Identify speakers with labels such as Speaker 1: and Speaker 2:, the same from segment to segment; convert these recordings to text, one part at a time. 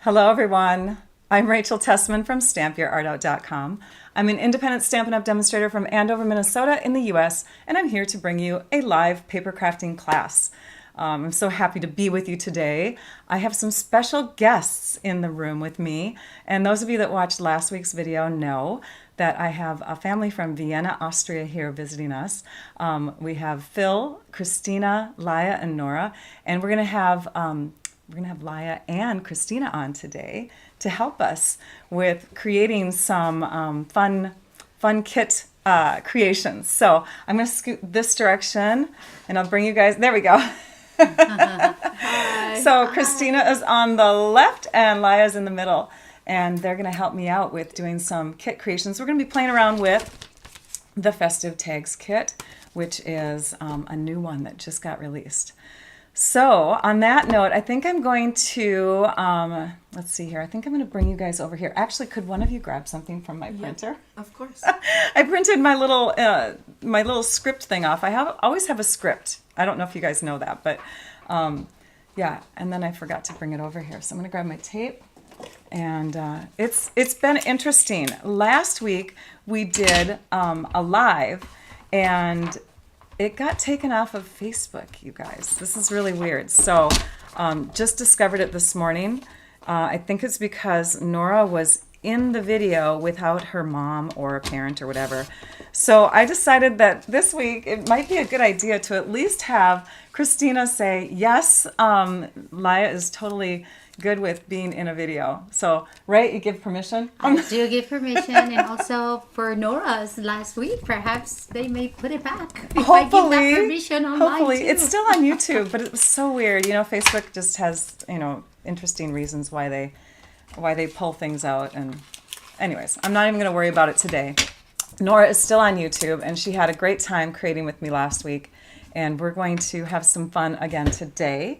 Speaker 1: Hello, everyone. I'm Rachel Tessman from stampyourartout.com. I'm an independent Stampin' Up! Demonstrator from Andover, Minnesota in the U.S., and I'm here to bring you a live paper crafting class. I'm so happy to be with you today. I have some special guests in the room with me, and those of you that watched last week's video know that I have a family from Vienna, Austria here visiting us. We have Phil, Christina, Laya, and Nora, and we're going to have Laya and Christina on today to help us with creating some fun kit creations. So I'm going to scoot this direction, and I'll bring you guys. There we go.
Speaker 2: Hi.
Speaker 1: So Christina is on the left, and Laya's in the middle, and they're going to help me out with doing some kit creations. We're going to be playing around with the Festive Tags kit, which is a new one that just got released. So on that note, I think I'm going to, let's see here. I think I'm going to bring you guys over here. Actually, could one of you grab something from my printer?
Speaker 2: Of course.
Speaker 1: I printed my little script thing off. Always have a script. I don't know if you guys know that, but yeah. And then I forgot to bring it over here. So I'm going to grab my tape. And it's been interesting. Last week we did a live, and it got taken off of Facebook, you guys. This is really weird. So just discovered it this morning. I think it's because Nora was in the video without her mom or a parent or whatever. So I decided that this week it might be a good idea to at least have Christina say, yes, Laya is totally good with being in a video. So, right, you give permission?
Speaker 2: I do give permission, and also for Nora's last week, perhaps they may put it back. If I give that permission online
Speaker 1: hopefully.
Speaker 2: too.
Speaker 1: It's still on YouTube, but it was so weird. You know, Facebook just has, interesting reasons why they pull things out. And anyways, I'm not even going to worry about it today. Nora is still on YouTube, and she had a great time creating with me last week, and we're going to have some fun again today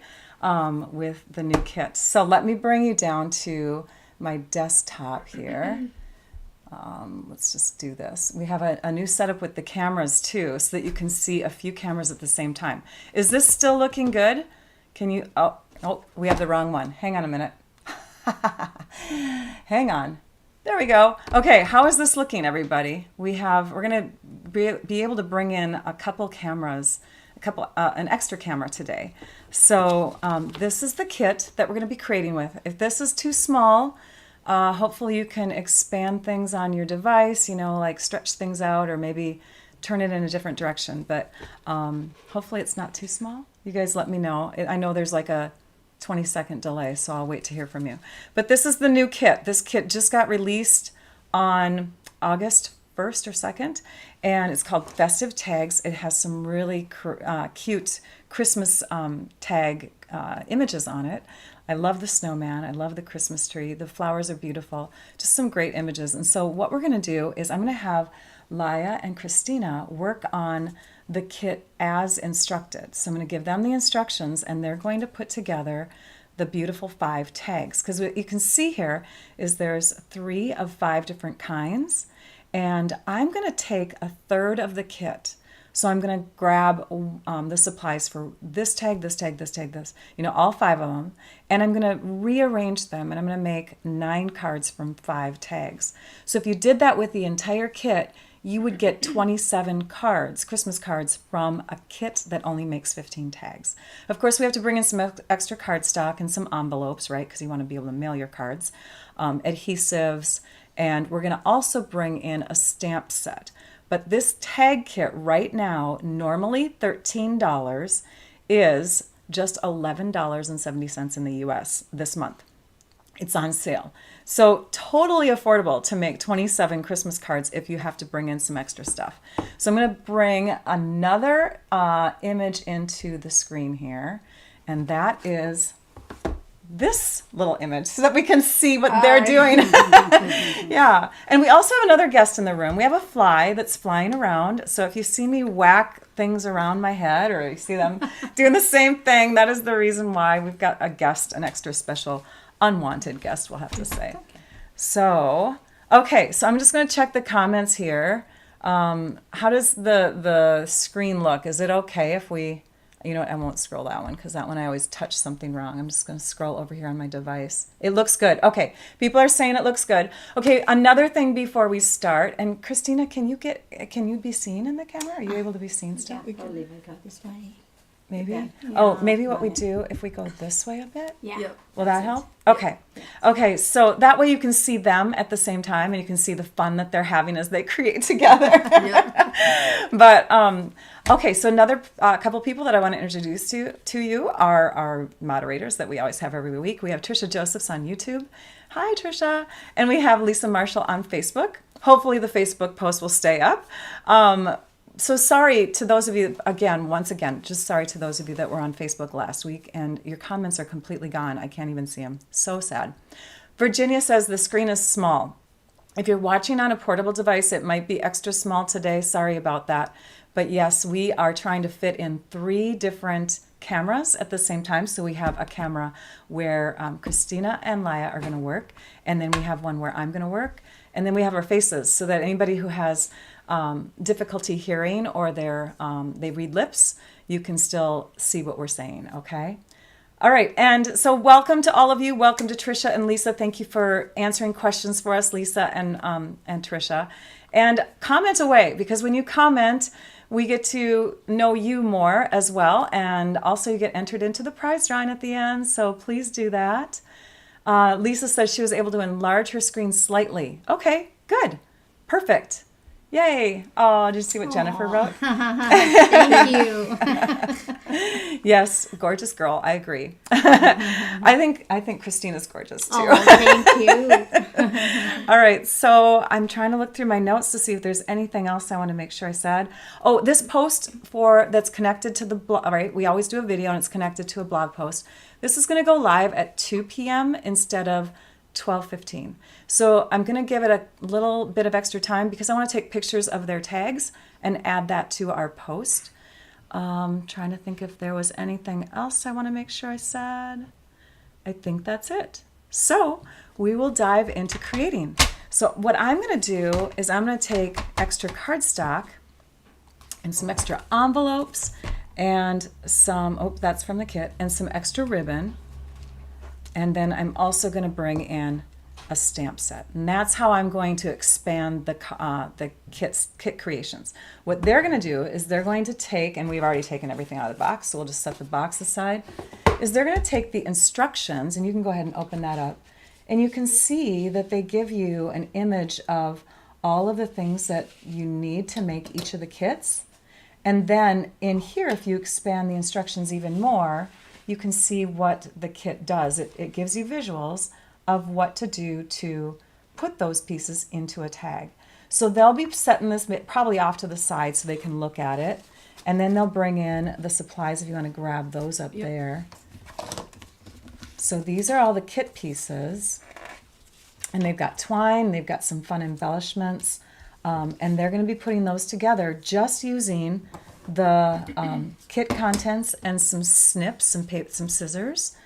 Speaker 1: with the new kit. So let me bring you down to my desktop here. Let's just do this. We have a new setup with the cameras too, so that you can see a few cameras at the same time. Is this still looking good? Can you, oh, we have the wrong one. Hang on a minute. Hang on. There we go. Okay, how is this looking, everybody? We're going to be able to bring in a couple cameras, an extra camera today. So this is the kit that we're going to be creating with. If this is too small, hopefully you can expand things on your device, like stretch things out or maybe turn it in a different direction. But hopefully it's not too small. You guys let me know. I know there's like a 20-second delay, so I'll wait to hear from you. But this is the new kit. This kit just got released on August 1st or 2nd, and it's called Festive Tags. It has some really cute Christmas tag images on it. I love the snowman. I love the Christmas tree. The flowers are beautiful. Just some great images. And so what we're going to do is I'm going to have Laya and Christina work on the kit as instructed. So I'm going to give them the instructions, and they're going to put together the beautiful 5 tags. Because what you can see here is there's 3 of 5 different kinds. And I'm going to take a third of the kit. So I'm going to grab the supplies for this tag, this tag, this tag, this, all 5 of them. And I'm going to rearrange them, and I'm going to make 9 cards from 5 tags. So if you did that with the entire kit, you would get 27 cards, Christmas cards, from a kit that only makes 15 tags. Of course, we have to bring in some extra cardstock and some envelopes, right? Because you want to be able to mail your cards, adhesives, and we're going to also bring in a stamp set. But this tag kit right now, normally $13, is just $11.70 in the US this month. It's on sale. So totally affordable to make 27 Christmas cards if you have to bring in some extra stuff. So I'm going to bring another image into the screen here, and that is this little image so that we can see what they're doing. Yeah. And we also have another guest in the room. We have a fly that's flying around. So if you see me whack things around my head, or you see them doing the same thing, that is the reason why we've got a guest, an extra special unwanted guest, we'll have to say. So, okay, so I'm just going to check the comments here. How does the screen look? Is it okay if we You know what? I won't scroll that one because that one I always touch something wrong. I'm just going to scroll over here on my device. It looks good. Okay. People are saying it looks good. Okay. Another thing before we start, and Christina, can you be seen in the camera? Are you able to be seen still?
Speaker 2: Yeah, Oliver got this way.
Speaker 1: Maybe?
Speaker 2: Yeah.
Speaker 1: Oh, maybe what we do, if we go this way a bit?
Speaker 2: Yeah.
Speaker 3: Yep.
Speaker 1: Will that help? Okay. Okay, so that way you can see them at the same time and you can see the fun that they're having as they create together. But, okay, so another couple people that I want to introduce to you are our moderators that we always have every week. We have Trisha Josephs on YouTube. Hi, Trisha. And we have Lisa Marshall on Facebook. Hopefully the Facebook post will stay up. So sorry to those of you, once again, just sorry to those of you that were on Facebook last week and your comments are completely gone. I can't even see them. So sad. Virginia says the screen is small. If you're watching on a portable device, it might be extra small today. Sorry about that. But yes, we are trying to fit in 3 different cameras at the same time. So we have a camera where Christina and Laya are going to work. And then we have one where I'm going to work. And then we have our faces so that anybody who has difficulty hearing or they read lips, you can still see what we're saying, okay? All right, and so welcome to all of you. Welcome to Trisha and Lisa. Thank you for answering questions for us, Lisa and Trisha. And comment away, because when you comment, we get to know you more as well, and also you get entered into the prize drawing at the end, so please do that. Lisa says she was able to enlarge her screen slightly. Okay, good, perfect. Yay! Oh, did you see what Jennifer wrote?
Speaker 2: Thank you.
Speaker 1: Yes, gorgeous girl. I agree. I think Christina's gorgeous too.
Speaker 2: Oh, thank you.
Speaker 1: All right, so I'm trying to look through my notes to see if there's anything else I want to make sure I said. Oh, this post that's connected to the blog, right? We always do a video and it's connected to a blog post. This is going to go live at 2 p.m. instead of 12:15. So I'm going to give it a little bit of extra time because I want to take pictures of their tags and add that to our post. Trying to think if there was anything else I want to make sure I said. I think that's it. So we will dive into creating. So what I'm going to do is I'm going to take extra cardstock and some extra envelopes and some, that's from the kit, and some extra ribbon. And then I'm also going to bring in a stamp set. And that's how I'm going to expand the kit creations. What they're going to do is they're going to take, and we've already taken everything out of the box, so we'll just set the box aside, is they're going to take the instructions, and you can go ahead and open that up, and you can see that they give you an image of all of the things that you need to make each of the kits. And then in here, if you expand the instructions even more, you can see what the kit does. It gives you visuals of what to do to put those pieces into a tag. So they'll be setting this probably off to the side so they can look at it. And then they'll bring in the supplies if you want to grab those up there. So these are all the kit pieces. And they've got twine, they've got some fun embellishments. And they're going to be putting those together just using the kit contents and some snips, some scissors.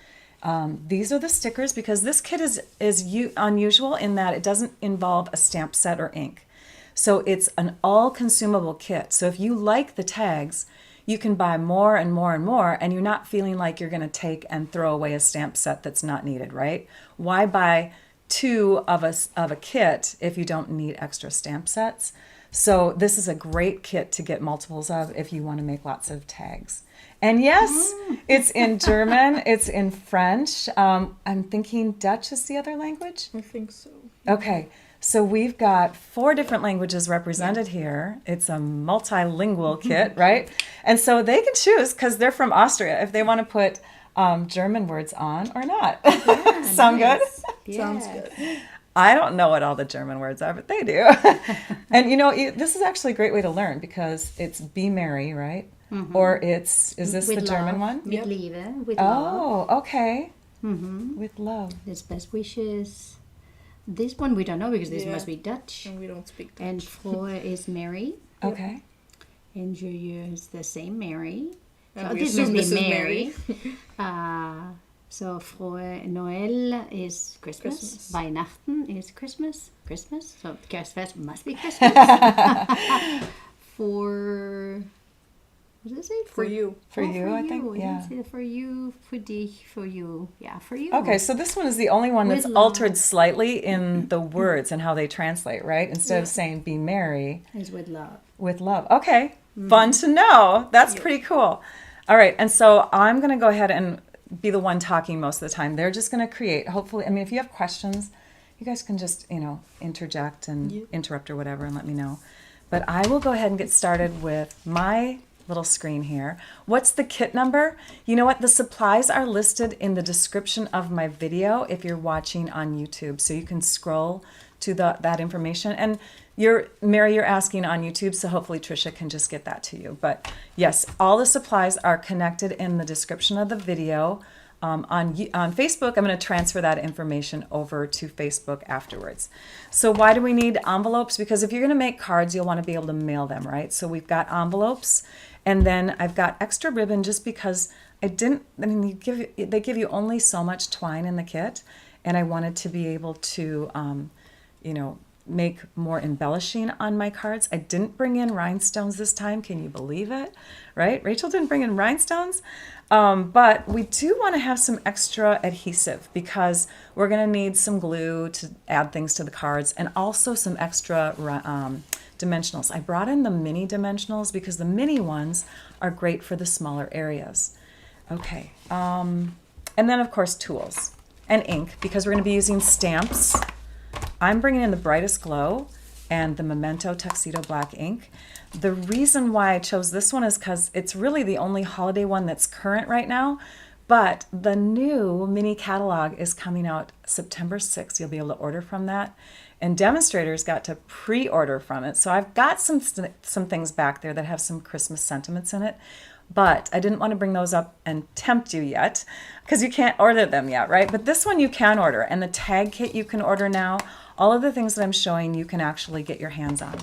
Speaker 1: These are the stickers because this kit is unusual in that it doesn't involve a stamp set or ink. So it's an all-consumable kit. So if you like the tags, you can buy more and more and more, and you're not feeling like you're going to take and throw away a stamp set that's not needed, right? Why buy 2 of a kit if you don't need extra stamp sets? So this is a great kit to get multiples of if you want to make lots of tags. And yes, it's in German, it's in French. I'm thinking Dutch is the other language?
Speaker 3: I think so.
Speaker 1: Okay, so we've got 4 different languages represented here. It's a multilingual kit, right? And so they can choose, because they're from Austria, if they want to put German words on or not.
Speaker 2: Yeah,
Speaker 1: Sound
Speaker 2: nice.
Speaker 1: good?
Speaker 2: Yeah.
Speaker 3: Sounds good.
Speaker 1: I don't know what all the German words are, but they do. And you know, this is actually a great way to learn because it's be merry, right? Mm-hmm. Or is this
Speaker 2: With
Speaker 1: the German
Speaker 2: love,
Speaker 1: one?
Speaker 2: Mit Liebe, with love.
Speaker 1: Oh, okay.
Speaker 2: Mm-hmm.
Speaker 1: With love.
Speaker 2: There's best wishes. This one we don't know because this
Speaker 3: Yeah.
Speaker 2: must be Dutch.
Speaker 3: And we don't speak Dutch.
Speaker 2: And Frohe is Mary.
Speaker 1: Okay.
Speaker 2: And Joyeux is the same Mary.
Speaker 3: And
Speaker 2: So
Speaker 3: we
Speaker 2: this
Speaker 3: assume
Speaker 2: must be
Speaker 3: this is
Speaker 2: Mary. So Frohe Noel is Christmas.
Speaker 3: Christmas.
Speaker 2: Weihnachten is Christmas. So Christmas must be Christmas. For What is it?
Speaker 3: For you.
Speaker 1: For you, I think. Yeah.
Speaker 2: For you, for you. Yeah, for you.
Speaker 1: Okay, so this one is the only one
Speaker 2: With
Speaker 1: that's
Speaker 2: love.
Speaker 1: altered slightly in the words and how they translate, right? Instead of saying be merry,
Speaker 2: It's with love.
Speaker 1: with love. Okay, fun to know. That's pretty cool. All right, and so I'm going to go ahead and be the one talking most of the time. They're just going to create, hopefully, I mean, if you have questions, you guys can just, interject and interrupt or whatever and let me know. But I will go ahead and get started with my little screen here. What's the kit number? You know what? The supplies are listed in the description of my video if you're watching on YouTube. So you can scroll to that information. And Mary, you're asking on YouTube, so hopefully Trisha can just get that to you. But yes, all the supplies are connected in the description of the video. On Facebook, I'm going to transfer that information over to Facebook afterwards. So why do we need envelopes? Because if you're going to make cards, you'll want to be able to mail them, right? So we've got envelopes, and then I've got extra ribbon just because they give you only so much twine in the kit, and I wanted to be able to, make more embellishing on my cards. I didn't bring in rhinestones this time. Can you believe it? Right? Rachel didn't bring in rhinestones. But we do want to have some extra adhesive because we're going to need some glue to add things to the cards and also some extra dimensionals. I brought in the mini dimensionals because the mini ones are great for the smaller areas. Okay. And then, of course, tools and ink because we're going to be using stamps. I'm bringing in the Brightest Glow and the Memento Tuxedo Black ink. The reason why I chose this one is because it's really the only holiday one that's current right now, but the new mini catalog is coming out September 6th. You'll be able to order from that, and demonstrators got to pre-order from it. So I've got some things back there that have some Christmas sentiments in it, but I didn't want to bring those up and tempt you yet because you can't order them yet, right? But this one you can order, and the tag kit you can order now. All of the things that I'm showing you can actually get your hands on.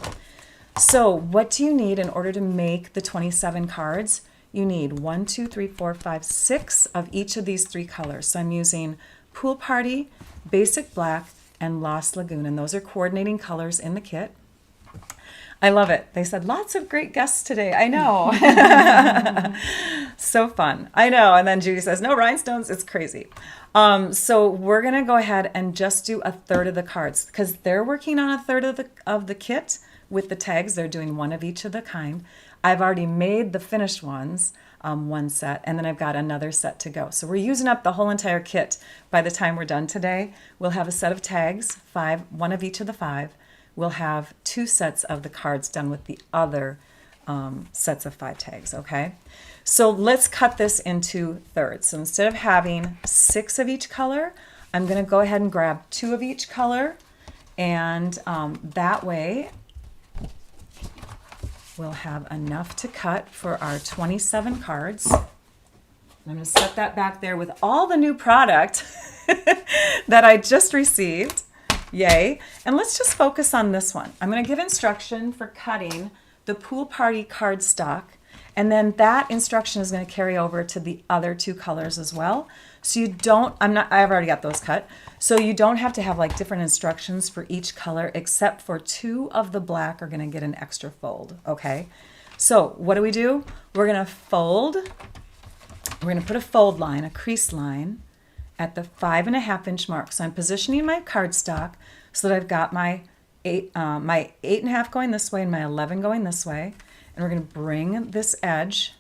Speaker 1: So what do you need in order to make the 27 cards? You need 1, 2, 3, 4, 5, 6 of each of these 3 colors. So I'm using Pool Party, Basic Black, and Lost Lagoon, and those are coordinating colors in the kit. I love it. They said lots of great guests today. I know. So fun. I know. And then Judy says, no rhinestones. It's crazy. So we're going to go ahead and just do a third of the cards because they're working on a third of the kit with the tags. They're doing one of each of the kind. I've already made the finished ones, one set, and then I've got another set to go. So we're using up the whole entire kit by the time we're done today. We'll have a set of tags, 5, one of each of the 5. We'll have 2 sets of the cards done with the other sets of 5 tags, okay? So let's cut this into thirds. So instead of having 6 of each color, I'm going to go ahead and grab 2 of each color, and that way we'll have enough to cut for our 27 cards. I'm going to set that back there with all the new product that I just received. Yay. And let's just focus on this one. I'm going to give instruction for cutting the Pool Party cardstock, and then that instruction is going to carry over to the other 2 colors as well. So you don't, I've already got those cut. So you don't have to have like different instructions for each color except for 2 of the black are going to get an extra fold, okay? So what do? We're going to fold, we're going to put a fold line, a crease line at the 5.5 inch mark. So I'm positioning my cardstock so that I've got my 8.5 going this way and my 11 going this way. And we're going to bring this edge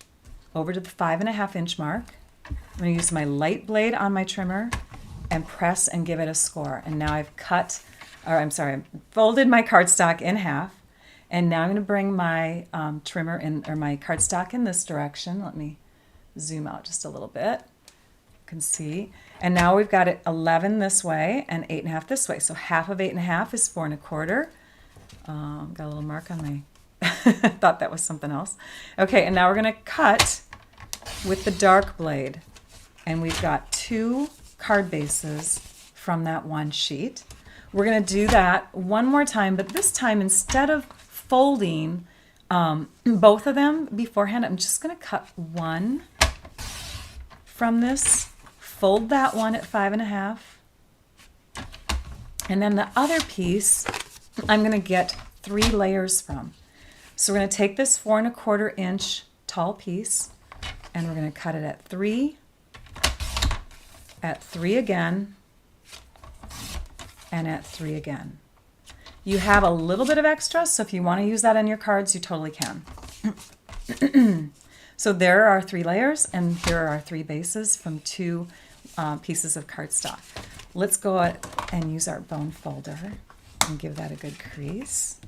Speaker 1: over to the 5.5 inch mark. I'm going to use my light blade on my trimmer and press and give it a score. And now I've folded my cardstock in half. And now I'm going to bring my trimmer in, or my cardstock in this direction. Let me zoom out just a little bit. You can see. And now we've got it 11 this way and 8.5 this way. So half of 8.5 is 4 1/4. Got a little mark on my, thought that was something else. Okay, and now we're going to cut with the dark blade. And we've got 2 card bases from that one sheet. We're going to do that one more time, but this time instead of folding both of them beforehand, I'm just going to cut one from this, fold that one at 5.5, and then the other piece I'm going to get 3 layers from. So we're going to take this 4 1/4 inch tall piece, and we're going to cut it at 3, at 3 again, and at 3 again. You have a little bit of extra, so if you want to use that on your cards, you totally can. So there are our 3 layers, and here are our 3 bases from 2 pieces of cardstock. Let's go and use our bone folder and give that a good crease.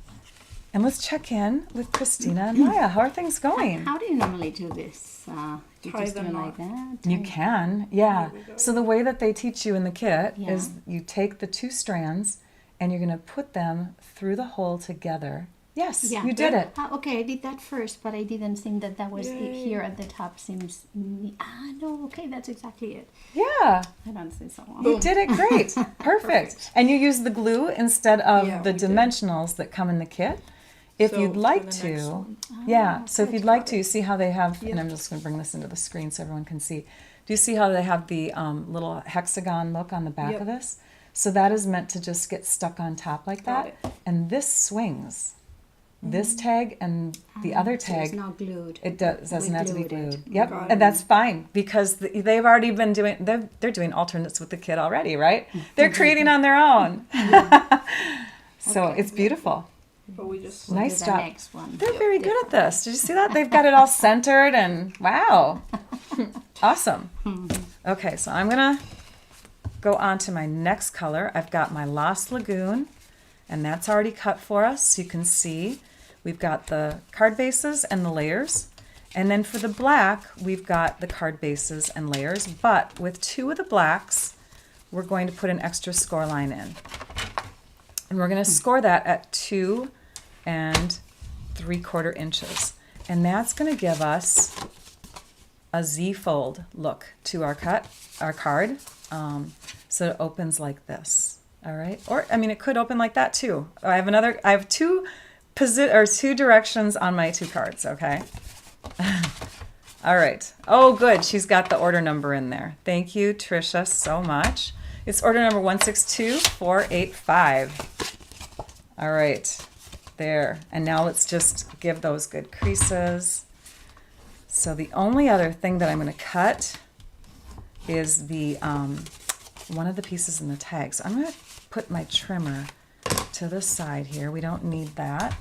Speaker 1: And let's check in with Christina and Maya. How are things going?
Speaker 2: How do you normally do this? You
Speaker 3: Tie
Speaker 2: just do
Speaker 3: them
Speaker 2: it like
Speaker 3: off.
Speaker 2: that?
Speaker 1: You can, yeah.
Speaker 3: There we go.
Speaker 1: So the way that they teach you in the kit
Speaker 2: Yeah.
Speaker 1: is you take the 2 strands and you're going to put them through the hole together. Yes,
Speaker 2: Yeah.
Speaker 1: you did it.
Speaker 2: Okay, I did that first, but I didn't think that was
Speaker 3: Yay.
Speaker 2: here at the top. Seems no. Okay, that's exactly it.
Speaker 1: Yeah,
Speaker 2: I don't think so.
Speaker 1: you did it great. Perfect. And you use the glue instead of
Speaker 3: Yeah,
Speaker 1: the
Speaker 3: we did.
Speaker 1: dimensionals that come in the kit. If
Speaker 3: So
Speaker 1: you'd
Speaker 3: for
Speaker 1: like
Speaker 3: the next
Speaker 1: to,
Speaker 3: one.
Speaker 1: yeah, so if
Speaker 2: good.
Speaker 1: you'd like to, you see how they have, and
Speaker 3: Yeah.
Speaker 1: I'm just going to bring this into the screen so everyone can see. Do you see how they have the little hexagon look on the back
Speaker 3: Yep.
Speaker 1: of this? So that is meant to just get stuck on top like
Speaker 3: Got
Speaker 1: that. And this swings. This tag and the other
Speaker 2: So it's
Speaker 1: tag,
Speaker 2: not glued.
Speaker 1: it doesn't
Speaker 2: We
Speaker 1: have to be
Speaker 2: glued it.
Speaker 1: glued. Yep,
Speaker 3: Got
Speaker 1: and
Speaker 3: it.
Speaker 1: that's fine because they've already been doing, they're doing alternates with the kit already, right? They're creating on their own. So it's beautiful.
Speaker 3: But we just
Speaker 1: Nice
Speaker 2: Do
Speaker 1: job.
Speaker 2: the next one.
Speaker 1: They're very good at this. Did you see that? They've got it all centered and wow. Awesome. Okay, so I'm going to go on to my next color. I've got my Lost Lagoon, and that's already cut for us. You can see we've got the card bases and the layers. And then for the black, we've got the card bases and layers. But with 2 of the blacks, we're going to put an extra score line in. And we're going to score that at 2 3/4 inches. And that's going to give us a Z-fold look to our card. So it opens like this. All right. Or, I mean, it could open like that too. I have 2 directions on my 2 cards. Okay. All right. Oh, good. She's got the order number in there. Thank you, Trisha, so much. It's order number 162485. All right, there. And now let's just give those good creases. So the only other thing that I'm going to cut is the one of the pieces in the tag. So I'm going to put my trimmer to the side here. We don't need that.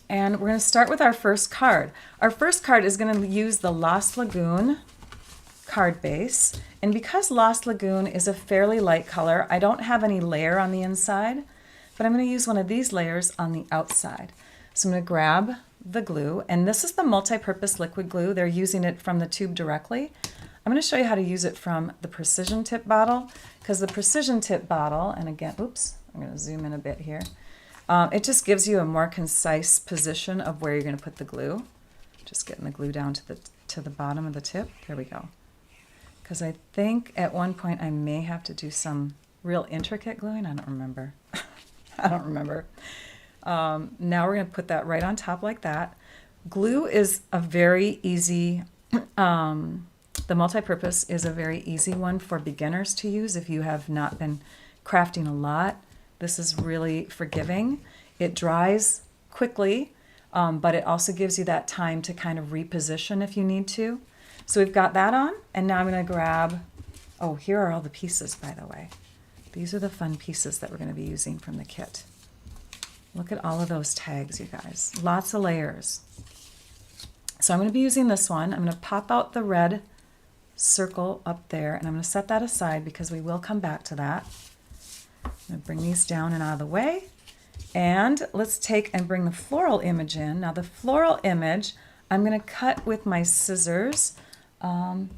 Speaker 1: And we're going to start with our first card. Our first card is going to use the Lost Lagoon card base. And because Lost Lagoon is a fairly light color, I don't have any layer on the inside, but I'm going to use one of these layers on the outside. So I'm going to grab the glue, and this is the multi-purpose liquid glue. They're using it from the tube directly. I'm going to show you how to use it from the precision tip bottle, because the precision tip bottle, and again, oops, I'm going to zoom in a bit here. It just gives you a more concise position of where you're going to put the glue. Just getting the glue down to the bottom of the tip. There we go. Because I think at one point I may have to do some real intricate gluing. I don't remember. I don't remember. Now we're going to put that right on top like that. Glue is a very easy, the multi-purpose is a very easy one for beginners to use if you have not been crafting a lot. This is really forgiving. It dries quickly, but it also gives you that time to kind of reposition if you need to. So we've got that on, and now I'm going to grab, oh, here are all the pieces, by the way. These are the fun pieces that we're going to be using from the kit. Look at all of those tags, you guys. Lots of layers. So I'm going to be using this one. I'm going to pop out the red circle up there, and I'm going to set that aside because we will come back to that. I'm going to bring these down and out of the way. And let's take and bring the floral image in. Now the floral image, I'm going to cut with my scissors. I'm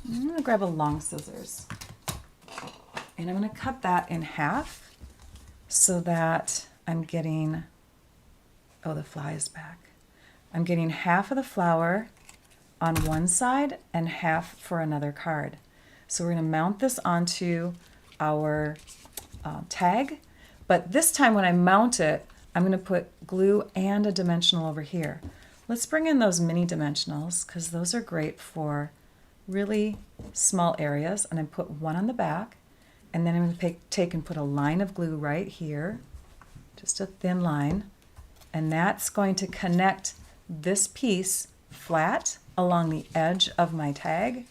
Speaker 1: going to grab a long scissors. And I'm going to cut that in half so that I'm getting, oh, the fly is back. I'm getting half of the flower on one side and half for another card. So we're going to mount this onto our tag, but this time when I mount it, I'm going to put glue and a dimensional over here. Let's bring in those mini dimensionals because those are great for really small areas. And I put one on the back, and then I'm going to take and put a line of glue right here, just a thin line, And that's going to connect this piece flat along the edge of my tag.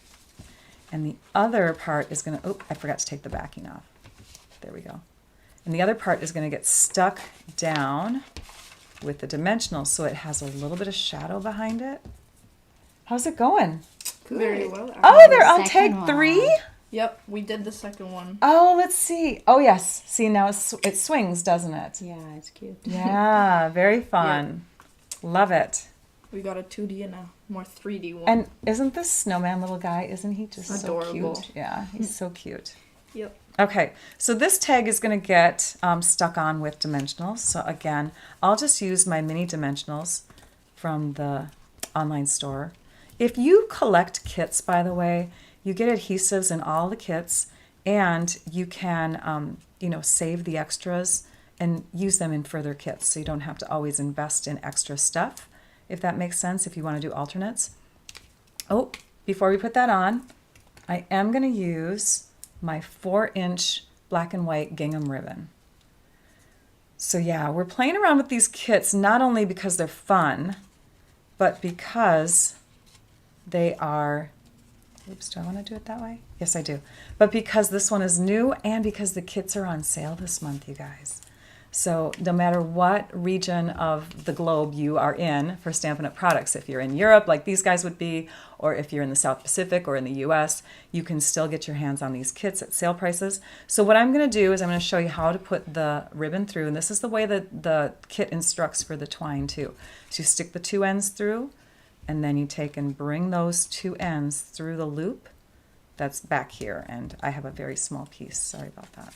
Speaker 1: And the other part is going to, oh, I forgot to take the backing off. There we go. And the other part is going to get stuck down with the dimensionals so it has a little bit of shadow behind it. How's it going?
Speaker 3: Very well. Actually.
Speaker 1: Oh, they're on
Speaker 2: Second
Speaker 1: tag 3?
Speaker 3: Yep, we did the second one.
Speaker 1: Oh, let's see. Oh, yes. See, now it swings, doesn't it?
Speaker 2: Yeah, it's cute.
Speaker 1: Yeah, very fun. Love it.
Speaker 3: We got a 2D and a more 3D one.
Speaker 1: And isn't this snowman little guy, isn't he just
Speaker 3: Adorable.
Speaker 1: so cute? Yeah, he's so cute.
Speaker 3: Yep.
Speaker 1: Okay, so this tag is going to get stuck on with dimensionals. So again, I'll just use my mini dimensionals from the online store. If you collect kits, by the way, you get adhesives in all the kits, and you can, save the extras and use them in further kits. So you don't have to always invest in extra stuff, if that makes sense, if you want to do alternates. Oh, before we put that on, I am going to use my 4-inch black and white gingham ribbon. So yeah, we're playing around with these kits not only because they're fun, but because they are, oops, do I want to do it that way? Yes, I do. But because this one is new and because the kits are on sale this month, you guys. So no matter what region of the globe you are in for Stampin' Up! Products, if you're in Europe like these guys would be, or if you're in the South Pacific or in the US, you can still get your hands on these kits at sale prices. So what I'm going to do is I'm going to show you how to put the ribbon through, and this is the way that the kit instructs for the twine too. So you stick the 2 ends through, and then you take and bring those 2 ends through the loop that's back here, and I have a very small piece, sorry about that.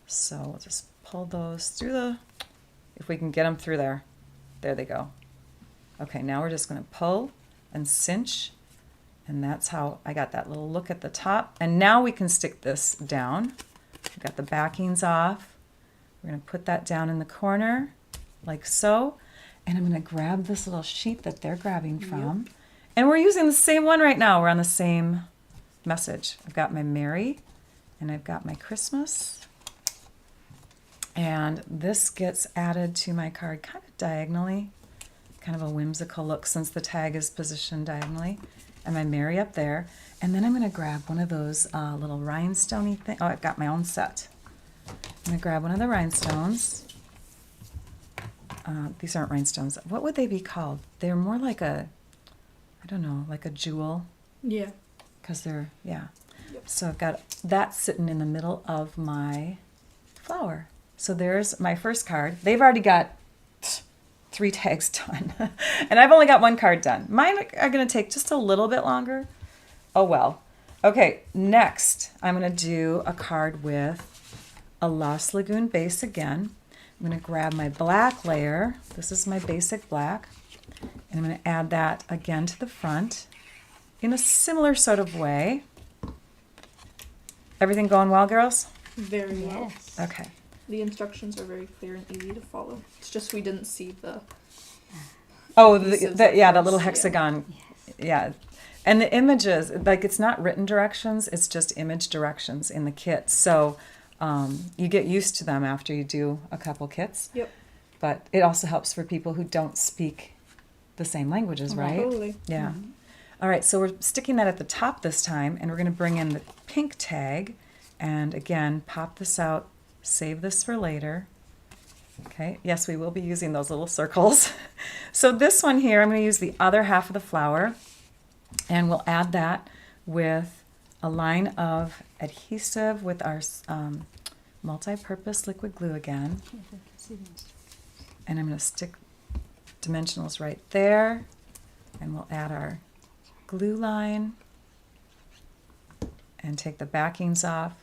Speaker 1: So we'll just pull those through if we can get them through there. There they go. Okay, now we're just going to pull and cinch, and that's how I got that little look at the top. And now we can stick this down. We've got the backings off. We're going to put that down in the corner like so, and I'm going to grab this little sheet that they're grabbing from. Yep. And we're using the same one right now. We're on the same message. I've got my Merry and I've got my Christmas. And this gets added to my card kind of diagonally, kind of a whimsical look since the tag is positioned diagonally. And my Merry up there. And then I'm going to grab one of those little rhinestone-y things. Oh, I've got my own set. I'm going to grab one of the rhinestones. These aren't rhinestones. What would they be called? They're more like a, I don't know, like a jewel.
Speaker 3: Yeah.
Speaker 1: Because they're, yeah.
Speaker 3: Yep.
Speaker 1: So I've got that sitting in the middle of my flower. So there's my first card. They've already got 3 tags done. And I've only got 1 card done. Mine are going to take just a little bit longer. Oh well. Okay, next I'm going to do a card with a Lost Lagoon base again. I'm going to grab my black layer. This is my basic black. And I'm going to add that again to the front in a similar sort of way. Everything going well, girls?
Speaker 3: Very well.
Speaker 2: Yes.
Speaker 1: Okay.
Speaker 3: The instructions are very clear and easy to follow. It's just we didn't see the...
Speaker 1: Oh,
Speaker 3: pieces
Speaker 1: the
Speaker 3: at
Speaker 1: little
Speaker 3: first,
Speaker 1: hexagon.
Speaker 2: Yes.
Speaker 1: Yeah. And the images, like it's not written directions, it's just image directions in the kit. So you get used to them after you do a couple kits.
Speaker 3: Yep.
Speaker 1: But it also helps for people who don't speak the same languages, right?
Speaker 3: Totally.
Speaker 1: Yeah. All right, so we're sticking that at the top this time, and we're going to bring in the pink tag. And again, pop this out, save this for later. Okay, yes, we will be using those little circles. So this one here, I'm going to use the other half of the flower, and we'll add that with a line of adhesive with our multi-purpose liquid glue again. And I'm going to stick dimensionals right there, and we'll add our glue line and take the backings off.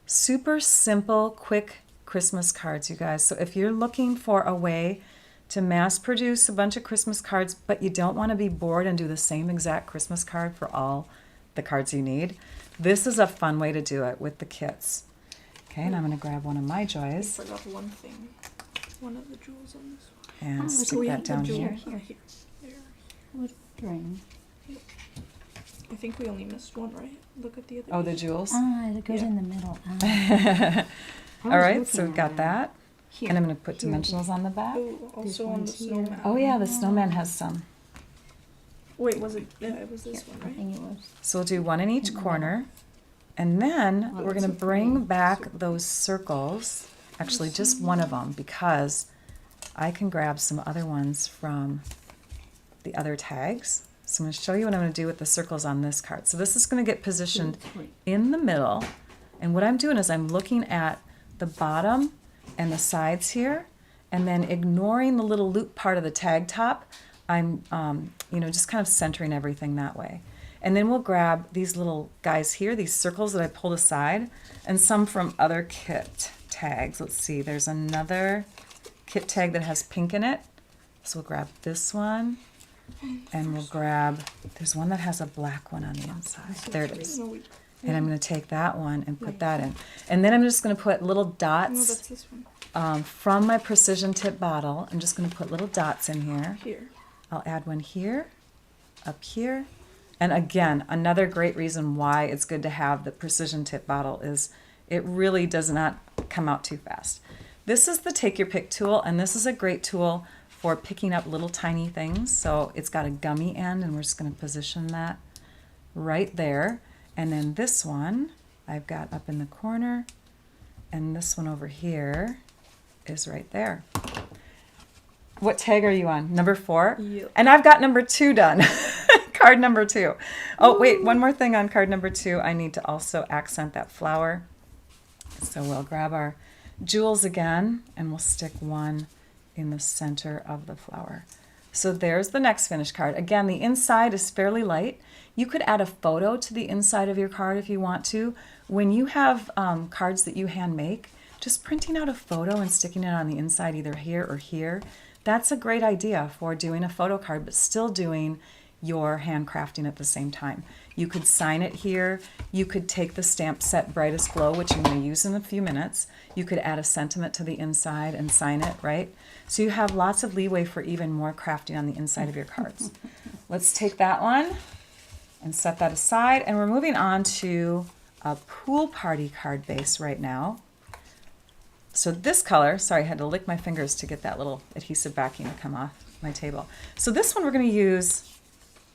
Speaker 1: Super simple, quick Christmas cards, you guys. So if you're looking for a way to mass produce a bunch of Christmas cards, but you don't want to be bored and do the same exact Christmas card for all the cards you need, this is a fun way to do it with the kits. Okay, and I'm going to grab one of my
Speaker 3: I
Speaker 1: joys
Speaker 3: forgot one thing. One of the jewels on this one.
Speaker 1: and stick that down here.
Speaker 3: Here. There.
Speaker 2: What ring?
Speaker 3: I think we only missed one, right? Look at the other.
Speaker 1: Oh, the
Speaker 3: piece.
Speaker 1: jewels.
Speaker 2: Ah, it goes
Speaker 3: Yeah.
Speaker 2: in the middle.
Speaker 1: All right, so we've got that.
Speaker 2: Here.
Speaker 1: And I'm going to put
Speaker 2: Here.
Speaker 1: dimensionals on the back.
Speaker 3: Oh,
Speaker 2: This
Speaker 3: also on the
Speaker 2: one's here.
Speaker 3: snowman.
Speaker 1: Oh yeah, the snowman has some.
Speaker 3: Wait, was it? Yeah, it was
Speaker 2: Here,
Speaker 3: this one,
Speaker 2: I
Speaker 3: right?
Speaker 2: think it was.
Speaker 1: So we'll do one in each
Speaker 2: In the
Speaker 1: corner. And then
Speaker 2: Oh,
Speaker 1: we're
Speaker 2: that's
Speaker 1: going to
Speaker 2: so
Speaker 1: bring
Speaker 2: pretty.
Speaker 1: back those circles. Actually, just one of them, because I can grab some other ones from the other tags. So I'm going to show you what I'm going to do with the circles on this card. So this is going to get positioned in the middle. And what I'm doing is I'm looking at the bottom and the sides here, and then ignoring the little loop part of the tag top. I'm, just kind of centering everything that way. And then we'll grab these little guys here, these circles that I pulled aside, and some from other kit tags. Let's see, there's another kit tag that has pink in it. So we'll grab this one, and we'll grab, there's one that has a black one on the inside. There it is.
Speaker 3: No, wait.
Speaker 1: And I'm going to take that one and put that in. And then I'm just going to put little
Speaker 3: No,
Speaker 1: dots
Speaker 3: that's this one.
Speaker 1: from my precision tip bottle. I'm just going to put little dots in here.
Speaker 3: Here.
Speaker 1: I'll add one here, up here. And again, another great reason why it's good to have the precision tip bottle is it really does not come out too fast. This is the Take Your Pick tool, and this is a great tool for picking up little tiny things. So it's got a gummy end, and we're just going to position that right there. And then this one I've got up in the corner, and this one over here is right there. What tag are you on? Number 4?
Speaker 3: Yep.
Speaker 1: And I've got number 2 done. Card number 2. Oh, wait, one more thing on card number 2. I need to also accent that flower. So we'll grab our jewels again, and we'll stick one in the center of the flower. So there's the next finished card. Again, the inside is fairly light. You could add a photo to the inside of your card if you want to. When you have cards that you hand make, just printing out a photo and sticking it on the inside, either here or here, that's a great idea for doing a photo card, but still doing your handcrafting at the same time. You could sign it here. You could take the stamp set Brightest Glow, which I'm going to use in a few minutes. You could add a sentiment to the inside and sign it, right? So you have lots of leeway for even more crafting on the inside of your cards. Let's take that one and set that aside. And we're moving on to a pool party card base right now. So this color, sorry, I had to lick my fingers to get that little adhesive backing to come off my table. So this one we're going to use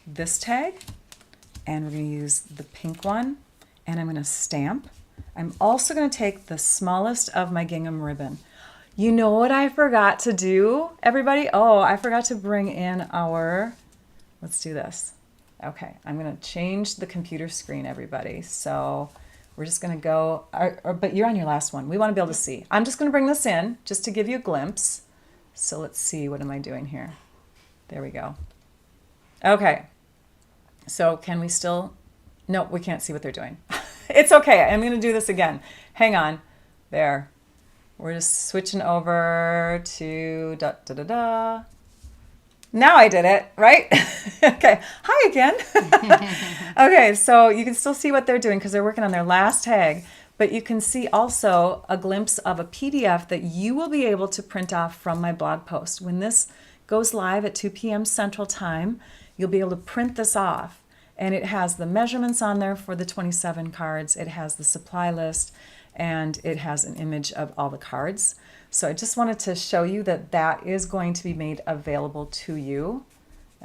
Speaker 1: this tag, and we're going to use the pink one, and I'm going to stamp. I'm also going to take the smallest of my gingham ribbon. You know what I forgot to do, everybody? Oh, I forgot to bring in our, let's do this. Okay, I'm going to change the computer screen, everybody. So we're just going to go, but you're on your last one. We want to be able to see. I'm just going to bring this in just to give you a glimpse. So let's see, what am I doing here? There we go. Okay, so can we still, no, we can't see what they're doing. It's okay, I'm going to do this again. Hang on, there. We're just switching over to da-da-da-da. Now I did it, right? Okay, hi again. Okay, so you can still see what they're doing because they're working on their last tag, but you can see also a glimpse of a PDF that you will be able to print off from my blog post. When this goes live at 2 p.m. Central Time, you'll be able to print this off, and it has the measurements on there for the 27 cards, it has the supply list, and it has an image of all the cards. So I just wanted to show you that that is going to be made available to you.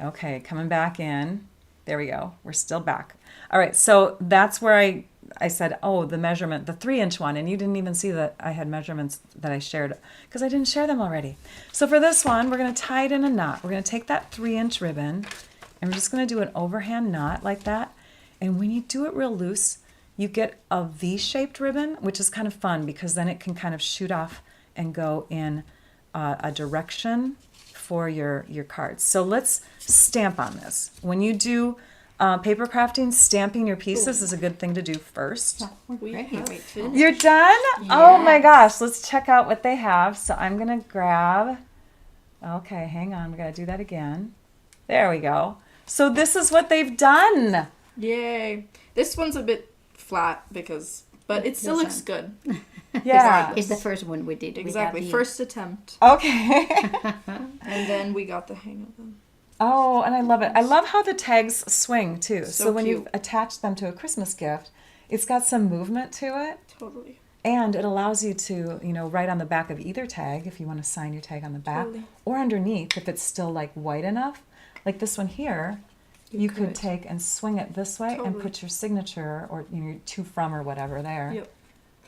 Speaker 1: Okay, coming back in. There we go. We're still back. All right, so that's where I said, oh, the measurement, the 3-inch one, and you didn't even see that I had measurements that I shared because I didn't share them already. So for this one, we're going to tie it in a knot. We're going to take that 3-inch ribbon, and we're just going to do an overhand knot like that. And when you do it real loose, you get a V-shaped ribbon, which is kind of fun because then it can kind of shoot off and go in a direction for your cards. So let's stamp on this. When you do paper crafting, stamping your pieces is a good thing to do first.
Speaker 3: We
Speaker 2: Ready.
Speaker 3: have
Speaker 2: Wait.
Speaker 3: finished.
Speaker 1: You're done? Oh my
Speaker 2: Yes.
Speaker 1: gosh, let's check out what they have. So I'm gonna grab, okay, hang on, we gotta do that again. There we go. So this is what they've done.
Speaker 3: Yay. This one's a bit flat but it still
Speaker 2: This
Speaker 3: looks good.
Speaker 1: Yeah.
Speaker 2: It's the first one we did.
Speaker 3: Exactly.
Speaker 2: without
Speaker 3: First attempt.
Speaker 1: Okay.
Speaker 3: And then we got the hang of them.
Speaker 1: Oh, and I love it. I love how the tags swing too. So
Speaker 3: So
Speaker 1: when
Speaker 3: cute.
Speaker 1: you've attached them to a Christmas gift, it's got some movement to it.
Speaker 3: Totally.
Speaker 1: And it allows you to, write on the back of either tag if you want to sign your tag on the back,
Speaker 3: Totally.
Speaker 1: or underneath if it's still like white enough. Like this one here, you could take and swing it this way and
Speaker 3: Totally.
Speaker 1: put your signature or your to from or whatever there.
Speaker 3: Yep.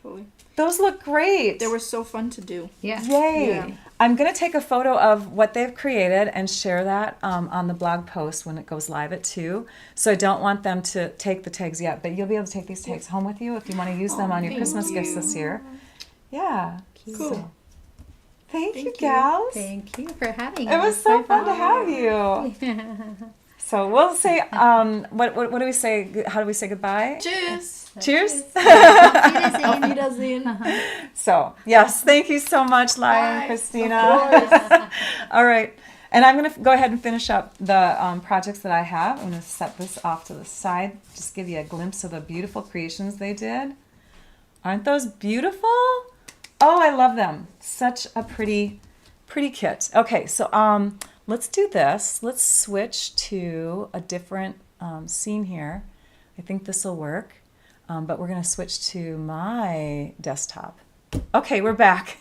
Speaker 3: Totally.
Speaker 1: Those look great.
Speaker 3: They were so fun to do.
Speaker 2: Yeah.
Speaker 1: Yay!
Speaker 3: Yeah.
Speaker 1: I'm going to take a photo of what they've created and share that on the blog post when it goes live at 2. So I don't want them to take the tags yet, but you'll be able to take these tags home with you if you want to use them on your
Speaker 3: thank
Speaker 1: Christmas gifts this year. Yeah.
Speaker 3: Cool.
Speaker 1: So, thank you,
Speaker 3: you.
Speaker 1: gals.
Speaker 2: Thank you for having us.
Speaker 1: It was so fun to
Speaker 2: Bye-bye.
Speaker 1: have you. So we'll say, what do we say? How do we say goodbye?
Speaker 3: Cheers.
Speaker 1: Cheers.
Speaker 3: Auf Wiedersehen.
Speaker 1: So, yes, thank you so much, Lai and
Speaker 3: Bye.
Speaker 1: Christina. All right. And I'm going to go ahead and finish up the projects that I have. I'm going to set this off to the side, just give you a glimpse of the beautiful creations they did. Aren't those beautiful? Oh, I love them. Such a pretty kit. Okay, so let's do this. Let's switch to a different scene here. I think this will work. But we're going to switch to my desktop. Okay, we're back.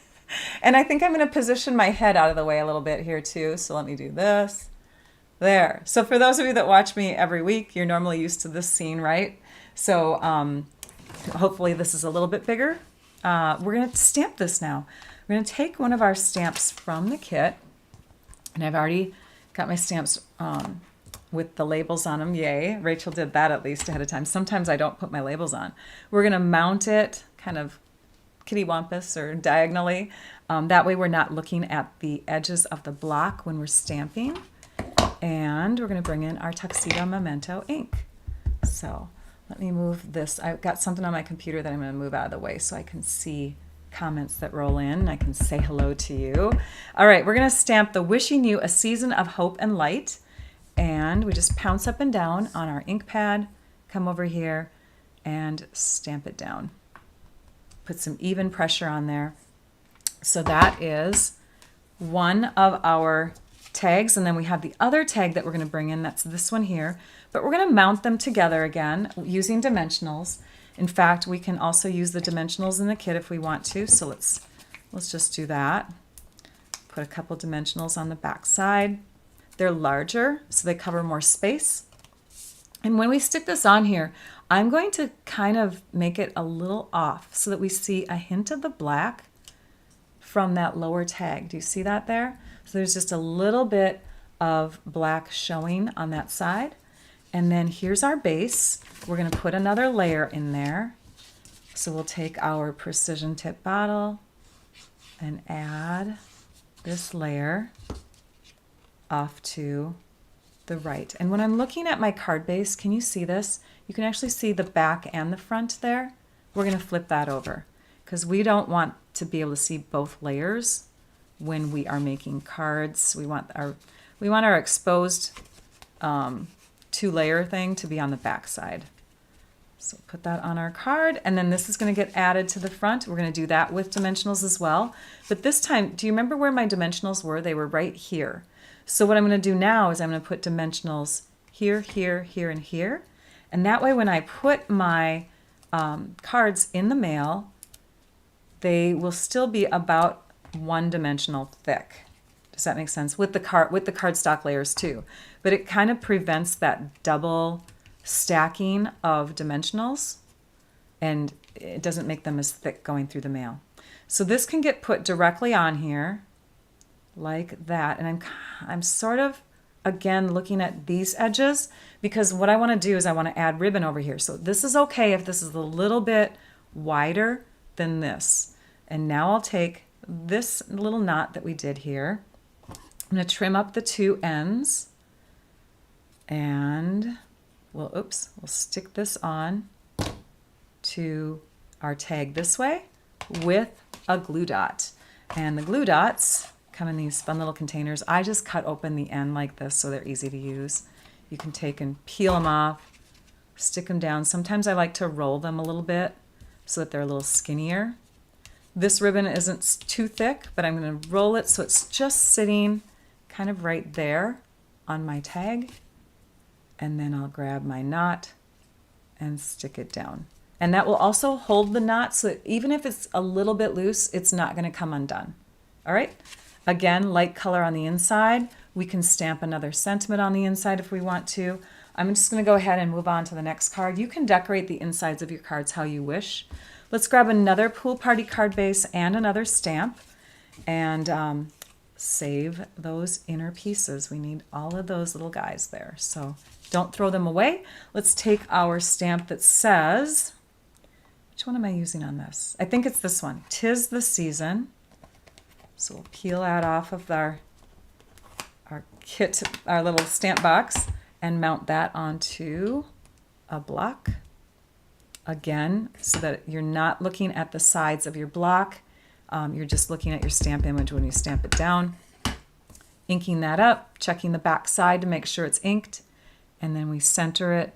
Speaker 1: And I think I'm going to position my head out of the way a little bit here too. So let me do this. There. So for those of you that watch me every week, you're normally used to this scene, right? So hopefully this is a little bit bigger. We're going to stamp this now. We're going to take one of our stamps from the kit. And I've already got my stamps with the labels on them. Yay. Rachel did that at least ahead of time. Sometimes I don't put my labels on. We're going to mount it kind of kittywampus or diagonally. That way we're not looking at the edges of the block when we're stamping. And we're going to bring in our Tuxedo Memento ink. So let me move this. I've got something on my computer that I'm going to move out of the way so I can see comments that roll in. I can say hello to you. All right, we're going to stamp the Wishing You a Season of Hope and Light. And we just pounce up and down on our ink pad, come over here and stamp it down. Put some even pressure on there. So that is one of our tags, and then we have the other tag that we're going to bring in. That's this one here. But we're going to mount them together again using dimensionals. In fact, we can also use the dimensionals in the kit if we want to. So let's just do that. Put a couple dimensionals on the back side. They're larger, so they cover more space. And when we stick this on here, I'm going to kind of make it a little off so that we see a hint of the black from that lower tag. Do you see that there? So there's just a little bit of black showing on that side. And then here's our base. We're going to put another layer in there. So we'll take our precision tip bottle and add this layer off to the right. And when I'm looking at my card base, can you see this? You can actually see the back and the front there. We're going to flip that over because we don't want to be able to see both layers when we are making cards. We want our exposed two-layer thing to be on the back side. So put that on our card, and then this is going to get added to the front. We're going to do that with dimensionals as well. But this time, do you remember where my dimensionals were? They were right here. So what I'm going to do now is I'm going to put dimensionals here, here, here, and here. And that way when I put my cards in the mail, they will still be about one-dimensional thick. Does that make sense? With the cardstock layers too. But it kind of prevents that double stacking of dimensionals, and it doesn't make them as thick going through the mail. So this can get put directly on here like that. And I'm sort of, again, looking at these edges because what I want to do is I want to add ribbon over here. So this is okay if this is a little bit wider than this. And now I'll take this little knot that we did here. I'm going to trim up the two ends and we'll stick this on to our tag this way with a glue dot. And the glue dots come in these fun little containers. I just cut open the end like this so they're easy to use. You can take and peel them off, stick them down. Sometimes I like to roll them a little bit so that they're a little skinnier. This ribbon isn't too thick, but I'm going to roll it so it's just sitting kind of right there on my tag. And then I'll grab my knot and stick it down. And that will also hold the knot so that even if it's a little bit loose, it's not going to come undone. All right. Again, light color on the inside. We can stamp another sentiment on the inside if we want to. I'm just going to go ahead and move on to the next card. You can decorate the insides of your cards how you wish. Let's grab another pool party card base and another stamp and save those inner pieces. We need all of those little guys there. So don't throw them away. Let's take our stamp that says, which one am I using on this? I think it's this one, 'Tis the Season. So we'll peel that off of our kit, our little stamp box, and mount that onto a block. Again, so that you're not looking at the sides of your block. You're just looking at your stamp image when you stamp it down. Inking that up, checking the back side to make sure it's inked, and then we center it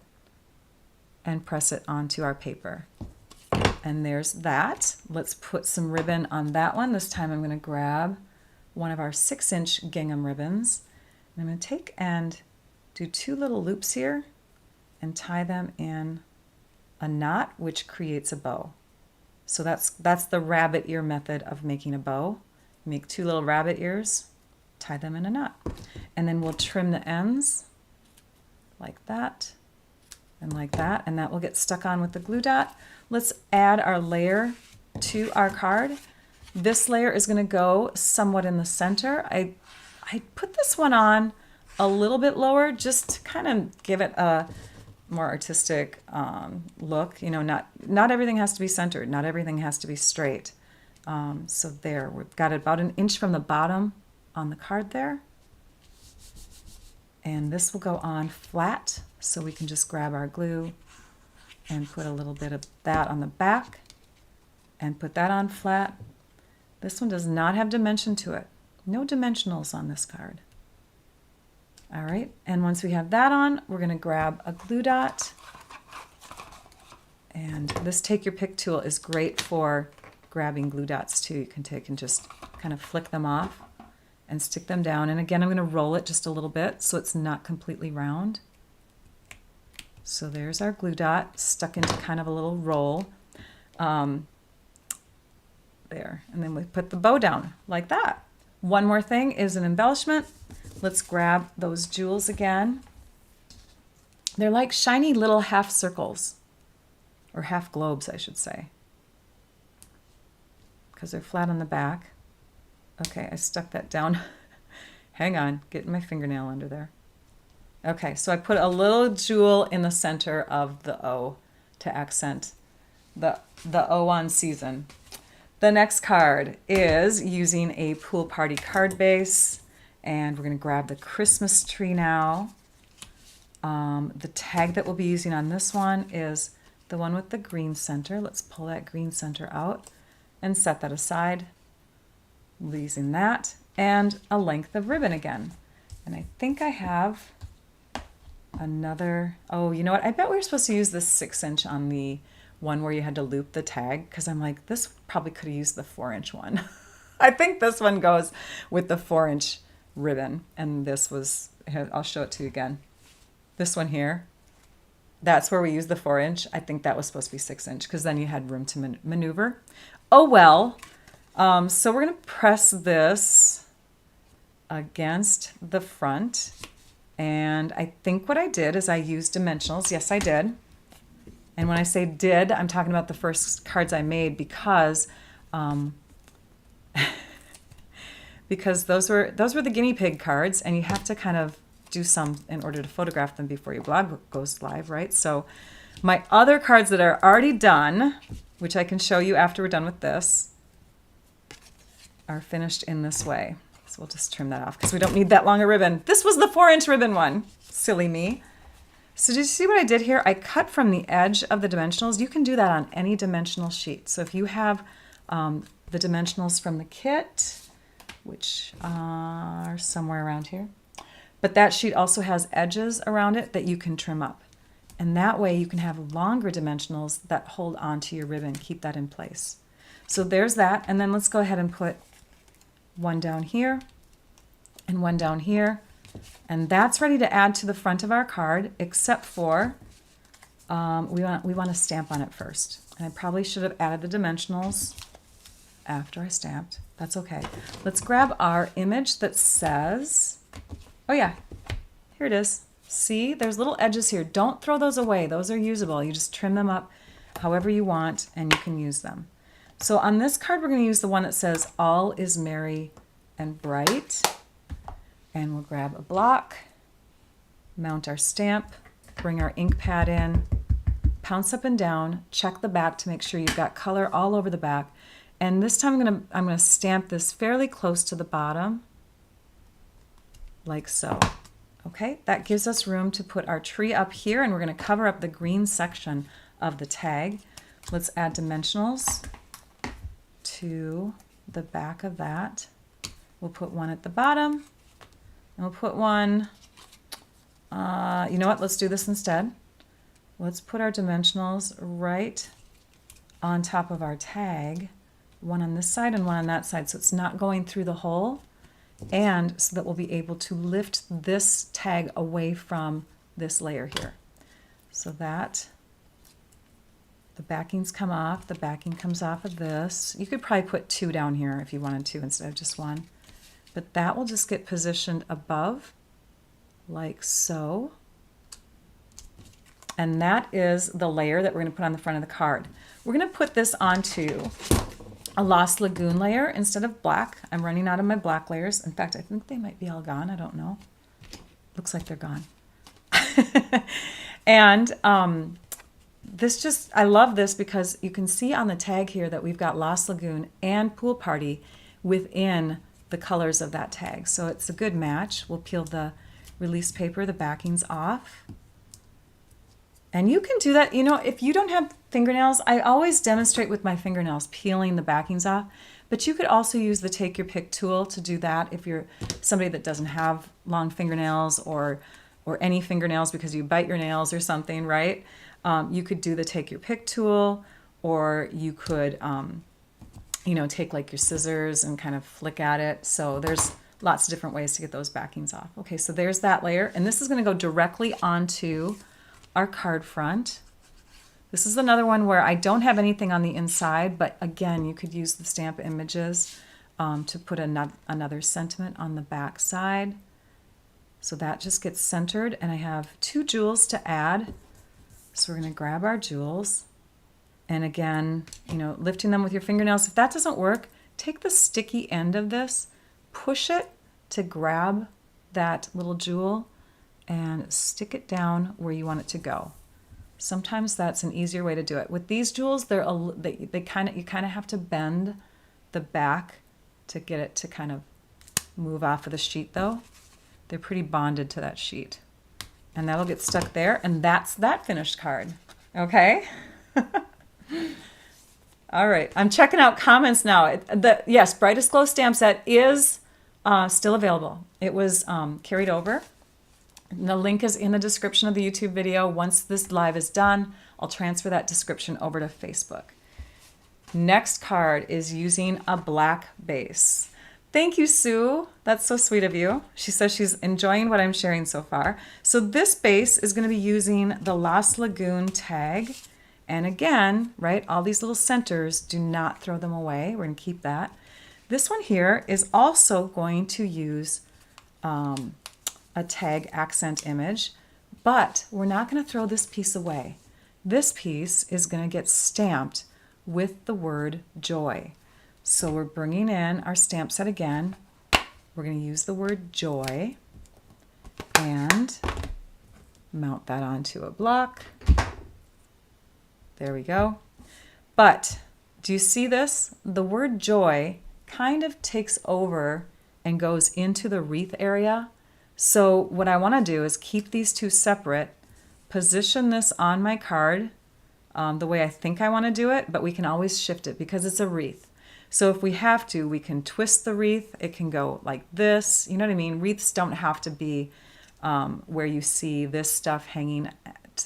Speaker 1: and press it onto our paper. And there's that. Let's put some ribbon on that one. This time I'm going to grab one of our 6-inch gingham ribbons. And I'm going to take and do 2 little loops here and tie them in a knot, which creates a bow. So that's the rabbit ear method of making a bow. Make 2 little rabbit ears, tie them in a knot. And then we'll trim the ends like that and like that, and that will get stuck on with the glue dot. Let's add our layer to our card. This layer is going to go somewhat in the center. I put this one on a little bit lower just to kind of give it a more artistic look. You know, not everything has to be centered. Not everything has to be straight. So there, we've got it about 1 inch from the bottom on the card there. And this will go on flat, so we can just grab our glue and put a little bit of that on the back and put that on flat. This one does not have dimension to it. No dimensionals on this card. All right, and once we have that on, we're going to grab a glue dot. And this Take Your Pick tool is great for grabbing glue dots too. You can take and just kind of flick them off and stick them down. And again, I'm going to roll it just a little bit so it's not completely round. So there's our glue dot stuck into kind of a little roll. There, and then we put the bow down like that. One more thing is an embellishment. Let's grab those jewels again. They're like shiny little half circles, or half globes, I should say, because they're flat on the back. Okay, I stuck that down. Hang on, getting my fingernail under there. Okay, so I put a little jewel in the center of the O to accent the O on season. The next card is using a pool party card base, and we're going to grab the Christmas tree now. The tag that we'll be using on this one is the one with the green center. Let's pull that green center out and set that aside. We'll be using that and a length of ribbon again. And I think I have another, oh, you know what? I bet we were supposed to use this 6-inch on the one where you had to loop the tag, because I'm like, this probably could have used the 4-inch one. I think this one goes with the 4-inch ribbon, and this was, here, I'll show it to you again. This one here, that's where we use the 4-inch. I think that was supposed to be 6-inch, because then you had room to maneuver. Oh well. So we're going to press this against the front, and I think what I did is I used dimensionals. Yes, I did. And when I say did, I'm talking about the first cards I made, because because those were the guinea pig cards, and you have to kind of do some in order to photograph them before your blog goes live, right? So my other cards that are already done, which I can show you after we're done with this, are finished in this way. So we'll just trim that off because we don't need that long a ribbon. This was the 4-inch ribbon one. Silly me. So did you see what I did here? I cut from the edge of the dimensionals. You can do that on any dimensional sheet. So if you have the dimensionals from the kit, which are somewhere around here, but that sheet also has edges around it that you can trim up. And that way you can have longer dimensionals that hold onto your ribbon, keep that in place. So there's that. And then let's go ahead and put one down here and one down here. And that's ready to add to the front of our card, except for we want to stamp on it first. And I probably should have added the dimensionals after I stamped. That's okay. Let's grab our image that says, oh yeah, here it is. See, there's little edges here. Don't throw those away. Those are usable. You just trim them up however you want and you can use them. So on this card, we're going to use the one that says all is merry and bright. And we'll grab a block, mount our stamp, bring our ink pad in, pounce up and down, check the back to make sure you've got color all over the back. And this time I'm gonna stamp this fairly close to the bottom, like so. Okay, that gives us room to put our tree up here, and we're gonna cover up the green section of the tag. Let's add dimensionals to the back of that. We'll put one at the bottom, and we'll put one, you know what, let's do this instead. Let's put our dimensionals right on top of our tag, one on this side and one on that side, so it's not going through the hole, and so that we'll be able to lift this tag away from this layer here. So that the backings come off, the backing comes off of this. You could probably put two down here if you wanted to instead of just one, but that will just get positioned above like so. And that is the layer that we're going to put on the front of the card. We're going to put this onto a Lost Lagoon layer instead of black. I'm running out of my black layers. In fact, I think they might be all gone. I don't know. Looks like they're gone. And this just, I love this because you can see on the tag here that we've got Lost Lagoon and Pool Party within the colors of that tag. So it's a good match. We'll peel the release paper, the backings off. And you can do that, you know, if you don't have fingernails, I always demonstrate with my fingernails peeling the backings off, but you could also use the take your pick tool to do that if you're somebody that doesn't have long fingernails or any fingernails because you bite your nails or something, right? You could do the take your pick tool, or you could, you know, take like your scissors and kind of flick at it. So there's lots of different ways to get those backings off. Okay, so there's that layer, and this is going to go directly onto our card front. This is another one where I don't have anything on the inside, but again, you could use the stamp images to put another sentiment on the back side. So that just gets centered, and I have two jewels to add. So we're going to grab our jewels, and again, you know, lifting them with your fingernails. If that doesn't work, take the sticky end of this, push it to grab that little jewel, and stick it down where you want it to go. Sometimes that's an easier way to do it. With these jewels, you kind of have to bend the back to get it to kind of move off of the sheet though. They're pretty bonded to that sheet. And that'll get stuck there, and that's that finished card. Okay? All right, I'm checking out comments now. Yes, Brightest Glow stamp set is still available. It was carried over. The link is in the description of the YouTube video. Once this live is done, I'll transfer that description over to Facebook. Next card is using a black base. Thank you, Sue. That's so sweet of you. She says she's enjoying what I'm sharing so far. So this base is going to be using the Lost Lagoon tag. And again, right, all these little centers, do not throw them away. We're going to keep that. This one here is also going to use a tag accent image, but we're not going to throw this piece away. This piece is going to get stamped with the word joy. So we're bringing in our stamp set again. We're going to use the word joy and mount that onto a block. There we go. But do you see this? The word joy kind of takes over and goes into the wreath area. So what I want to do is keep these two separate, position this on my card the way I think I want to do it, but we can always shift it because it's a wreath. So if we have to, we can twist the wreath. It can go like this. You know what I mean? Wreaths don't have to be where you see this stuff hanging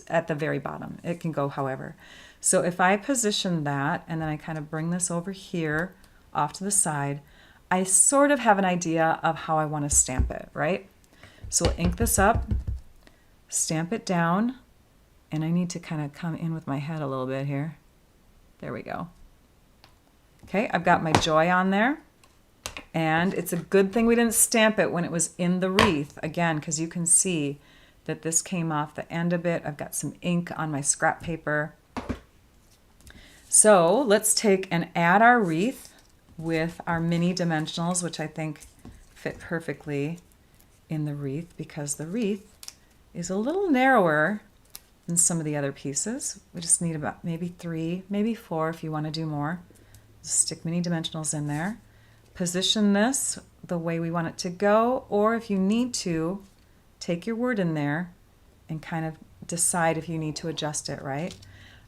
Speaker 1: at the very bottom. It can go however. So if I position that and then I kind of bring this over here off to the side, I sort of have an idea of how I want to stamp it, right? So we'll ink this up, stamp it down, And I need to kind of come in with my head a little bit here. There we go. Okay, I've got my joy on there. And it's a good thing we didn't stamp it when it was in the wreath, again, because you can see that this came off the end a bit. I've got some ink on my scrap paper. So let's take and add our wreath with our mini dimensionals, which I think fit perfectly in the wreath because the wreath is a little narrower than some of the other pieces. We just need about maybe 3, maybe 4 if you want to do more. Just stick mini dimensionals in there. Position this the way we want it to go, or if you need to, take your word in there and kind of decide if you need to adjust it, right?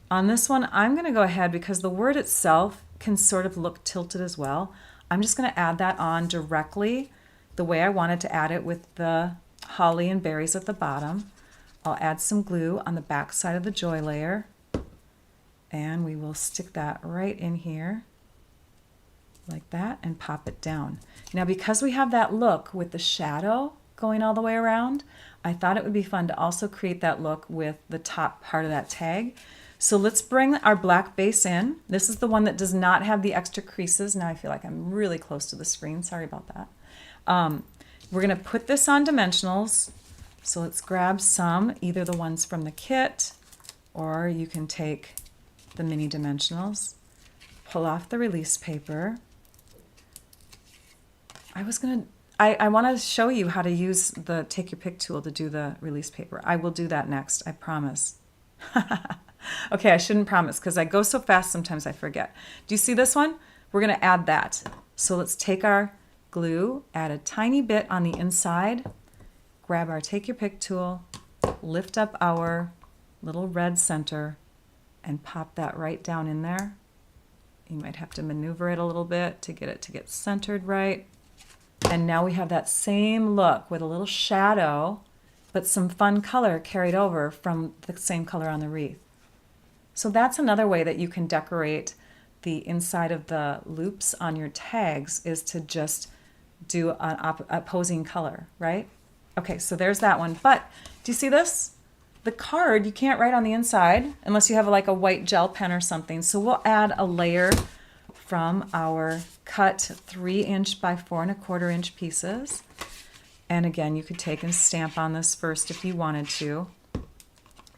Speaker 1: On this one, I'm going to go ahead because the word itself can sort of look tilted as well. I'm just going to add that on directly the way I wanted to add it with the holly and berries at the bottom. I'll add some glue on the back side of the joy layer, and we will stick that right in here like that and pop it down. Now, because we have that look with the shadow going all the way around, I thought it would be fun to also create that look with the top part of that tag. So let's bring our black base in. This is the one that does not have the extra creases. Now I feel like I'm really close to the screen. Sorry about that. We're going to put this on dimensionals. So let's grab some, either the ones from the kit, or you can take the mini dimensionals, pull off the release paper. I want to show you how to use the take your pick tool to do the release paper. I will do that next, I promise. Okay, I shouldn't promise because I go so fast sometimes I forget. Do you see this one? We're going to add that. So let's take our glue, add a tiny bit on the inside, grab our take your pick tool, lift up our little red center, and pop that right down in there. You might have to maneuver it a little bit to get centered right. And now we have that same look with a little shadow, but some fun color carried over from the same color on the wreath. So that's another way that you can decorate the inside of the loops on your tags, is to just do an opposing color, right? Okay, so there's that one. But do you see this? The card, you can't write on the inside unless you have like a white gel pen or something. So we'll add a layer from our cut 3" by 4 1/4 inch pieces. And again, you could take and stamp on this first if you wanted to,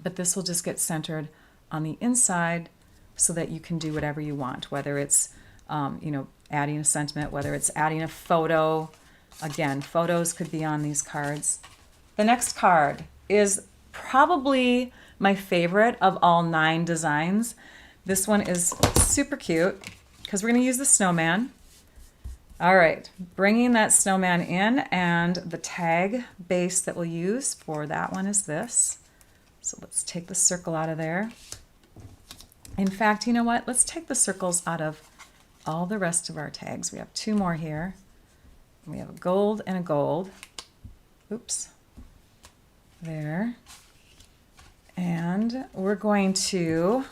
Speaker 1: but this will just get centered on the inside so that you can do whatever you want, whether it's adding a sentiment, whether it's adding a photo. Again, photos could be on these cards. The next card is probably my favorite of all 9 designs. This one is super cute because we're going to use the snowman. All right, bringing that snowman in, and the tag base that we'll use for that one is this. So let's take the circle out of there. In fact, you know what? Let's take the circles out of all the rest of our tags. We have 2 more here. We have a gold and a gold. Oops. There. And we're going to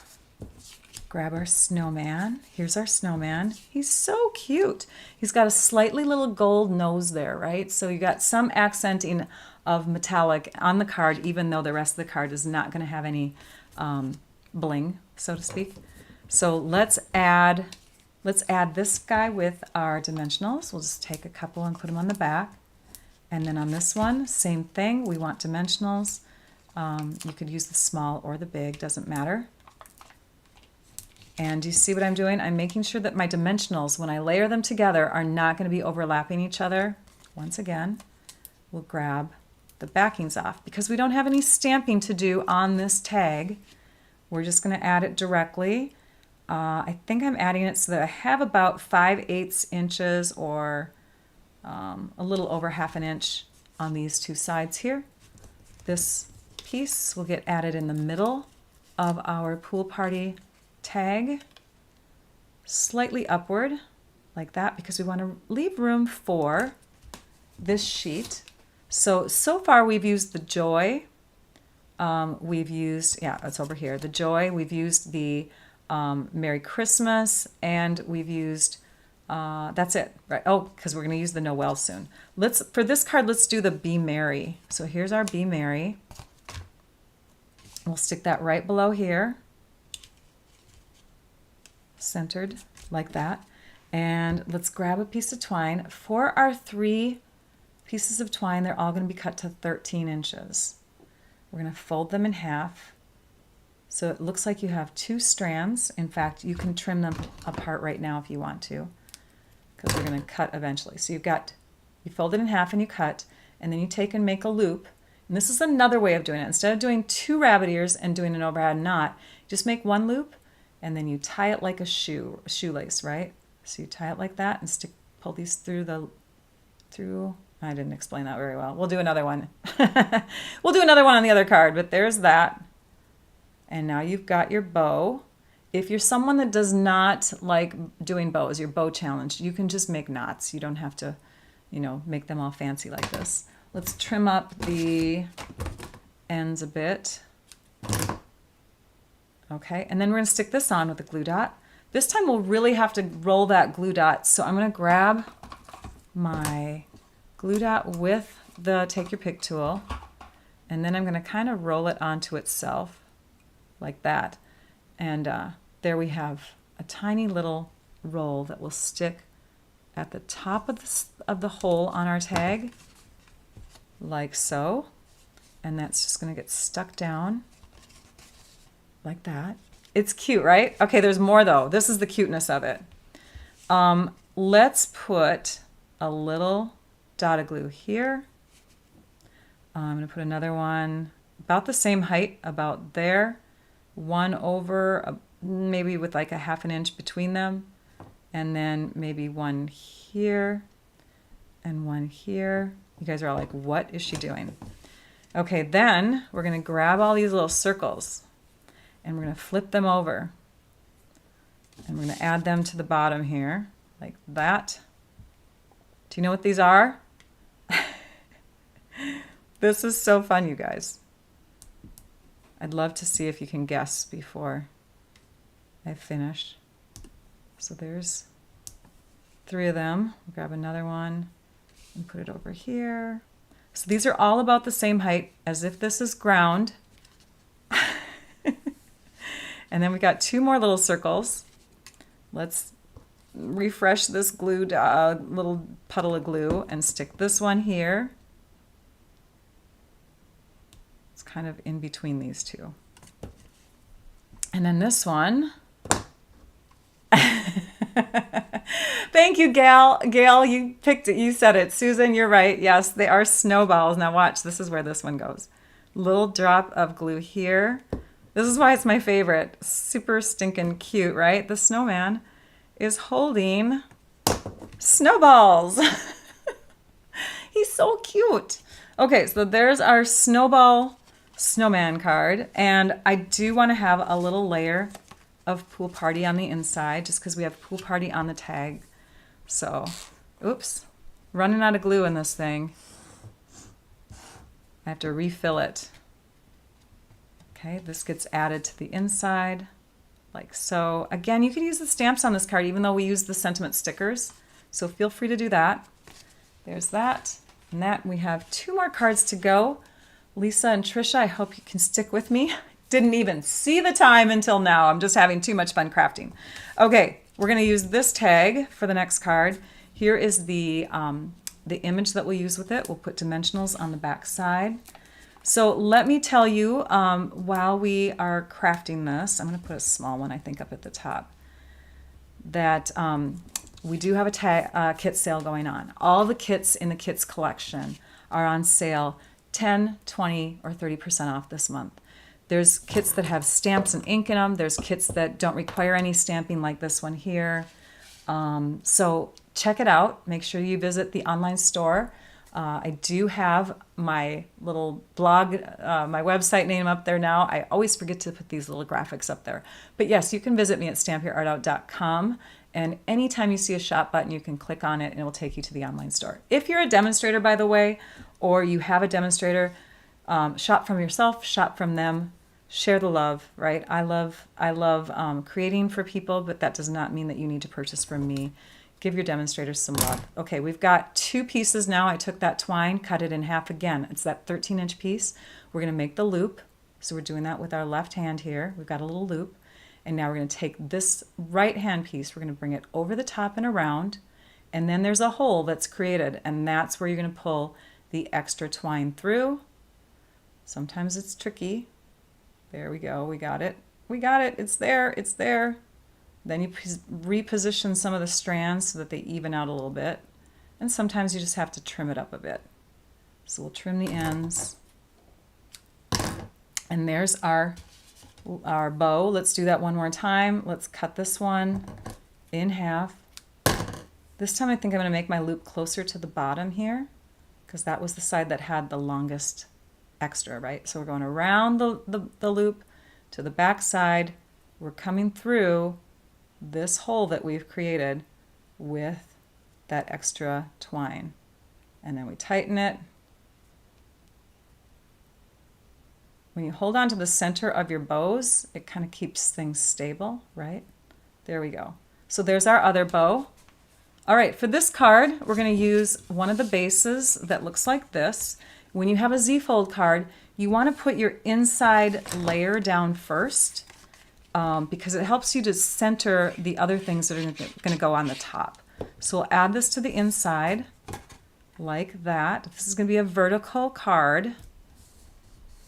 Speaker 1: grab our snowman. Here's our snowman. He's so cute. He's got a slightly little gold nose there, right? So you got some accenting of metallic on the card, even though the rest of the card is not going to have any bling, so to speak. So let's add this guy with our dimensionals. We'll just take a couple and put them on the back. And then on this one, same thing. We want dimensionals. You could use the small or the big, doesn't matter. And do you see what I'm doing? I'm making sure that my dimensionals, when I layer them together, are not going to be overlapping each other. Once again, we'll grab the backings off because we don't have any stamping to do on this tag. We're just going to add it directly. I think I'm adding it so that I have about 5/8 inches or a little over 1/2 inch on these 2 sides here. This piece will get added in the middle of our pool party tag, slightly upward like that, because we want to leave room for this sheet. So far we've used the joy. We've used, it's over here, the joy. We've used the Merry Christmas, and we've used, that's it, right? Oh, because we're going to use the Noel soon. For this card, let's do the Be Merry. So here's our Be Merry. We'll stick that right below here, centered like that. And let's grab a piece of twine. For our 3 pieces of twine, they're all going to be cut to 13 inches. We're going to fold them in half. So it looks like you have 2 strands. In fact, you can trim them apart right now if you want to, because we're going to cut eventually. So you fold it in half and you cut, and then you take and make a loop. And this is another way of doing it. Instead of doing 2 rabbit ears and doing an overhand knot, just make 1 loop, and then you tie it like a shoelace, right? So you tie it like that and pull these through. I didn't explain that very well. We'll do another one. We'll do another one on the other card, but there's that. And now you've got your bow. If you're someone that does not like doing bows, your bow challenge, you can just make knots. You don't have to, make them all fancy like this. Let's trim up the ends a bit. Okay, and then we're going to stick this on with a glue dot. This time we'll really have to roll that glue dot. So I'm going to grab my glue dot with the Take Your Pick tool, and then I'm going to kind of roll it onto itself like that. And there we have a tiny little roll that will stick at the top of the hole on our tag, like so. And that's just going to get stuck down like that. It's cute, right? Okay, there's more though. This is the cuteness of it. Let's put a little dot of glue here. I'm going to put another one about the same height, about there. One over, maybe with like a ½ an inch between them. And then maybe one here and one here. You guys are all like, what is she doing? Okay, then we're going to grab all these little circles and we're going to flip them over. And we're going to add them to the bottom here, like that. Do you know what these are? This is so fun, you guys. I'd love to see if you can guess before I finish. So there's 3 of them. We'll grab another one and put it over here. So these are all about the same height, as if this is ground. And then we got 2 more little circles. Let's refresh this glue, little puddle of glue, and stick this one here. It's kind of in between these 2. And then this one. Thank you, Gail. Gail, you picked it. You said it. Susan, you're right. Yes, they are snowballs. Now watch. This is where this one goes. Little drop of glue here. This is why it's my favorite. Super stinking cute, right? The snowman is holding snowballs. He's so cute. Okay, so there's our snowman card. And I do want to have a little layer of Pool Party on the inside, just because we have Pool Party on the tag. So, oops, running out of glue in this thing. I have to refill it. Okay, this gets added to the inside, like so. Again, you can use the stamps on this card, even though we use the sentiment stickers. So feel free to do that. There's that. And that, we have 2 more cards to go. Lisa and Trisha, I hope you can stick with me. Didn't even see the time until now. I'm just having too much fun crafting. Okay, we're going to use this tag for the next card. Here is the image that we'll use with it. We'll put dimensionals on the back side. So let me tell you, while we are crafting this, I'm going to put a small one, I think, up at the top, that we do have a kit sale going on. All the kits in the kits collection are on sale 10, 20, or 30% off this month. There's kits that have stamps and ink in them. There's kits that don't require any stamping, like this one here. So check it out. Make sure you visit the online store. I do have my little blog, my website name up there now. I always forget to put these little graphics up there. But yes, you can visit me at stampyourartout.com. And anytime you see a shop button, you can click on it and it will take you to the online store. If you're a demonstrator, by the way, or you have a demonstrator, shop from yourself, shop from them. Share the love, right? I love creating for people, but that does not mean that you need to purchase from me. Give your demonstrators some love. Okay, we've got 2 pieces now. I took that twine, cut it in half again. It's that 13-inch piece. We're going to make the loop. So we're doing that with our left hand here. We've got a little loop. And now we're going to take this right hand piece, we're going to bring it over the top and around, and then there's a hole that's created, and that's where you're going to pull the extra twine through. Sometimes it's tricky. There we go, we got it. We got it, it's there, it's there. Then you reposition some of the strands so that they even out a little bit. And sometimes you just have to trim it up a bit. So we'll trim the ends. And there's our bow. Let's do that one more time. Let's cut this one in half. This time I think I'm going to make my loop closer to the bottom here because that was the side that had the longest extra, right? So we're going around the loop to the back side. We're coming through this hole that we've created with that extra twine. And then we tighten it. When you hold on to the center of your bows, it kind of keeps things stable, right? There we go. So there's our other bow. All right, for this card, we're going to use one of the bases that looks like this. When you have a Z-fold card, you want to put your inside layer down first because it helps you to center the other things that are going to go on the top. So we'll add this to the inside like that. This is going to be a vertical card,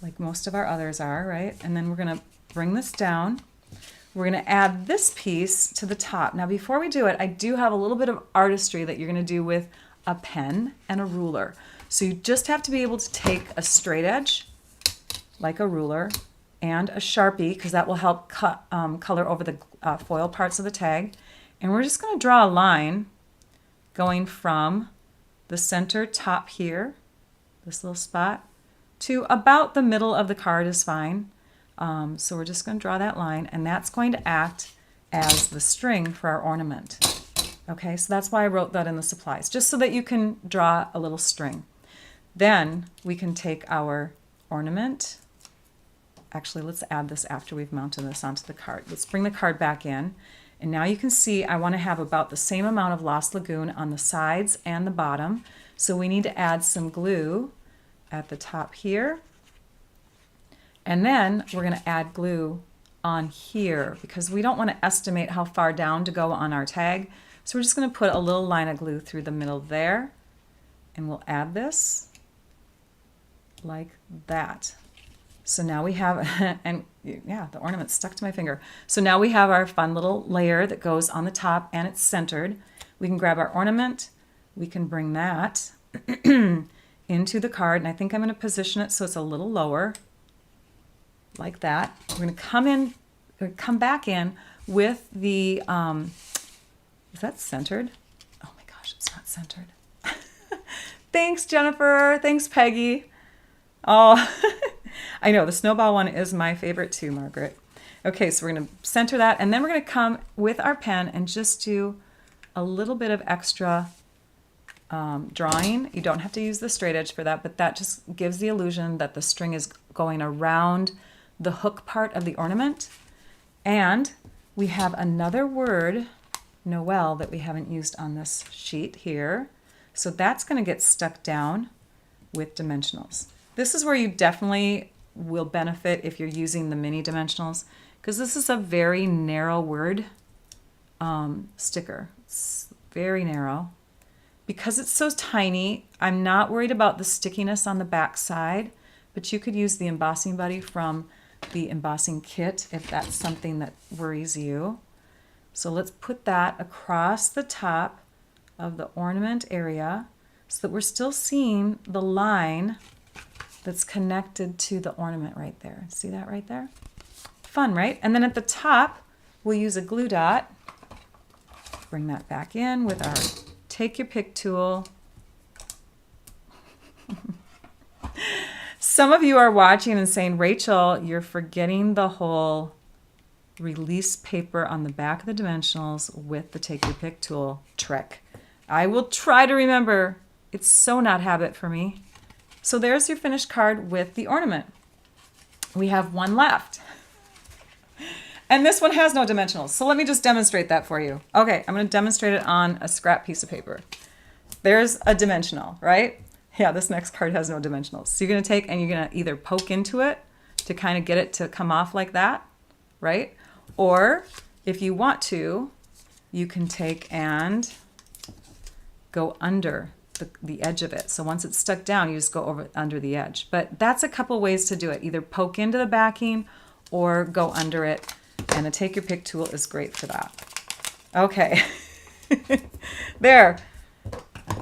Speaker 1: like most of our others are, right? And then we're going to bring this down. We're going to add this piece to the top. Now, before we do it, I do have a little bit of artistry that you're going to do with a pen and a ruler. So you just have to be able to take a straight edge, like a ruler, and a Sharpie, because that will help color over the foil parts of the tag. And we're just going to draw a line going from the center top here, this little spot, to about the middle of the card is fine. So we're just going to draw that line, and that's going to act as the string for our ornament. Okay, so that's why I wrote that in the supplies, just so that you can draw a little string. Then we can take our ornament. Actually, let's add this after we've mounted this onto the card. Let's bring the card back in. And now you can see I want to have about the same amount of Lost Lagoon on the sides and the bottom. So we need to add some glue at the top here. And then we're going to add glue on here because we don't want to estimate how far down to go on our tag. So we're just going to put a little line of glue through the middle there. And we'll add this like that. So now we have, and yeah, the ornament stuck to my finger. So now we have our fun little layer that goes on the top and it's centered. We can grab our ornament. We can bring that into the card. And I think I'm going to position it so it's a little lower, like that. We're going to come back in with the, is that centered? Oh my gosh, it's not centered. Thanks, Jennifer. Thanks, Peggy. Oh, I know the snowball one is my favorite too, Margaret. Okay, so we're going to center that, and then we're going to come with our pen and just do a little bit of extra drawing. You don't have to use the straight edge for that, but that just gives the illusion that the string is going around the hook part of the ornament. And we have another word, Noel, that we haven't used on this sheet here. So that's going to get stuck down with dimensionals. This is where you definitely will benefit if you're using the mini dimensionals, because this is a very narrow word sticker. It's very narrow. Because it's so tiny, I'm not worried about the stickiness on the back side, but you could use the embossing buddy from the embossing kit if that's something that worries you. So let's put that across the top of the ornament area so that we're still seeing the line that's connected to the ornament right there. See that right there? Fun, right? And then at the top, we'll use a glue dot. Bring that back in with our take your pick tool. Some of you are watching and saying, Rachel, you're forgetting the whole release paper on the back of the dimensionals with the take your pick tool trick. I will try to remember. It's so not habit for me. So there's your finished card with the ornament. We have one left. And this one has no dimensionals. So let me just demonstrate that for you. Okay, I'm going to demonstrate it on a scrap piece of paper. There's a dimensional, right? Yeah, this next card has no dimensionals. So you're going to take and you're going to either poke into it to kind of get it to come off like that, right? Or if you want to, you can take and go under the edge of it. So once it's stuck down, you just go over under the edge. But that's a couple ways to do it. Either poke into the backing or go under it. And the Take Your Pick tool is great for that. Okay. There.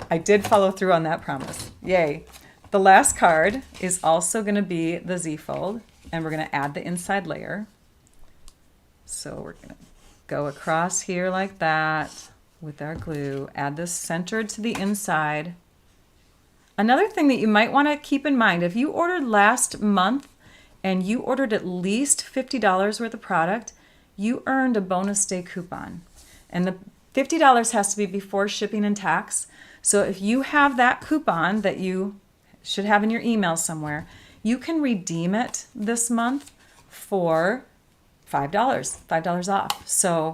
Speaker 1: I did follow through on that promise. Yay. The last card is also going to be the Z-fold. And we're going to add the inside layer. So we're going to go across here like that with our glue. Add this centered to the inside. Another thing that you might want to keep in mind, if you ordered last month and you ordered at least $50 worth of product, you earned a bonus day coupon. And the $50 has to be before shipping and tax. So if you have that coupon that you should have in your email somewhere, you can redeem it this month for $5, $5 off. So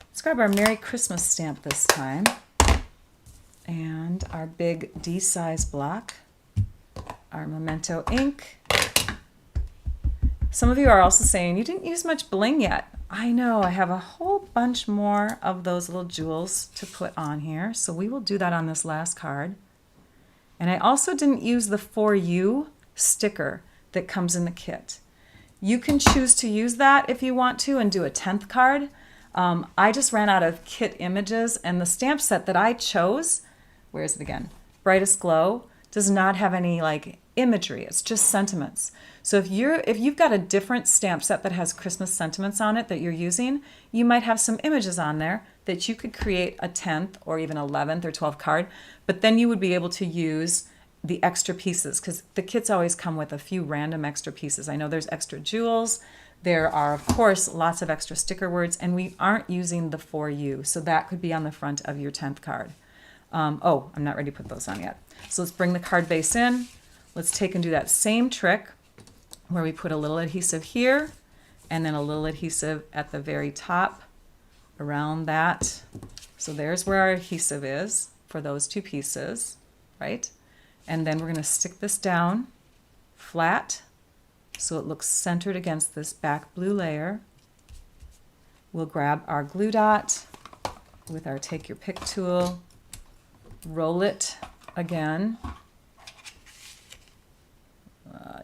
Speaker 1: let's grab our Merry Christmas stamp this time and our big D size block, our Memento ink. Some of you are also saying you didn't use much bling yet. I know, I have a whole bunch more of those little jewels to put on here, so we will do that on this last card. And I also didn't use the For You sticker that comes in the kit. You can choose to use that if you want to and do a 10th card. I just ran out of kit images, and the stamp set that I chose, where is it again? Brightest Glow, does not have any like imagery. It's just sentiments. So if you've got a different stamp set that has Christmas sentiments on it that you're using, you might have some images on there that you could create a 10th or even 11th or 12th card, but then you would be able to use the extra pieces because the kits always come with a few random extra pieces. I know there's extra jewels. There are, of course, lots of extra sticker words, and we aren't using the For You, so that could be on the front of your 10th card. Oh, I'm not ready to put those on yet. So let's bring the card base in. Let's take and do that same trick where we put a little adhesive here and then a little adhesive at the very top around that. So there's where our adhesive is for those two pieces, right? And then we're going to stick this down flat so it looks centered against this back blue layer. We'll grab our glue dot with our Take Your Pick tool, roll it again.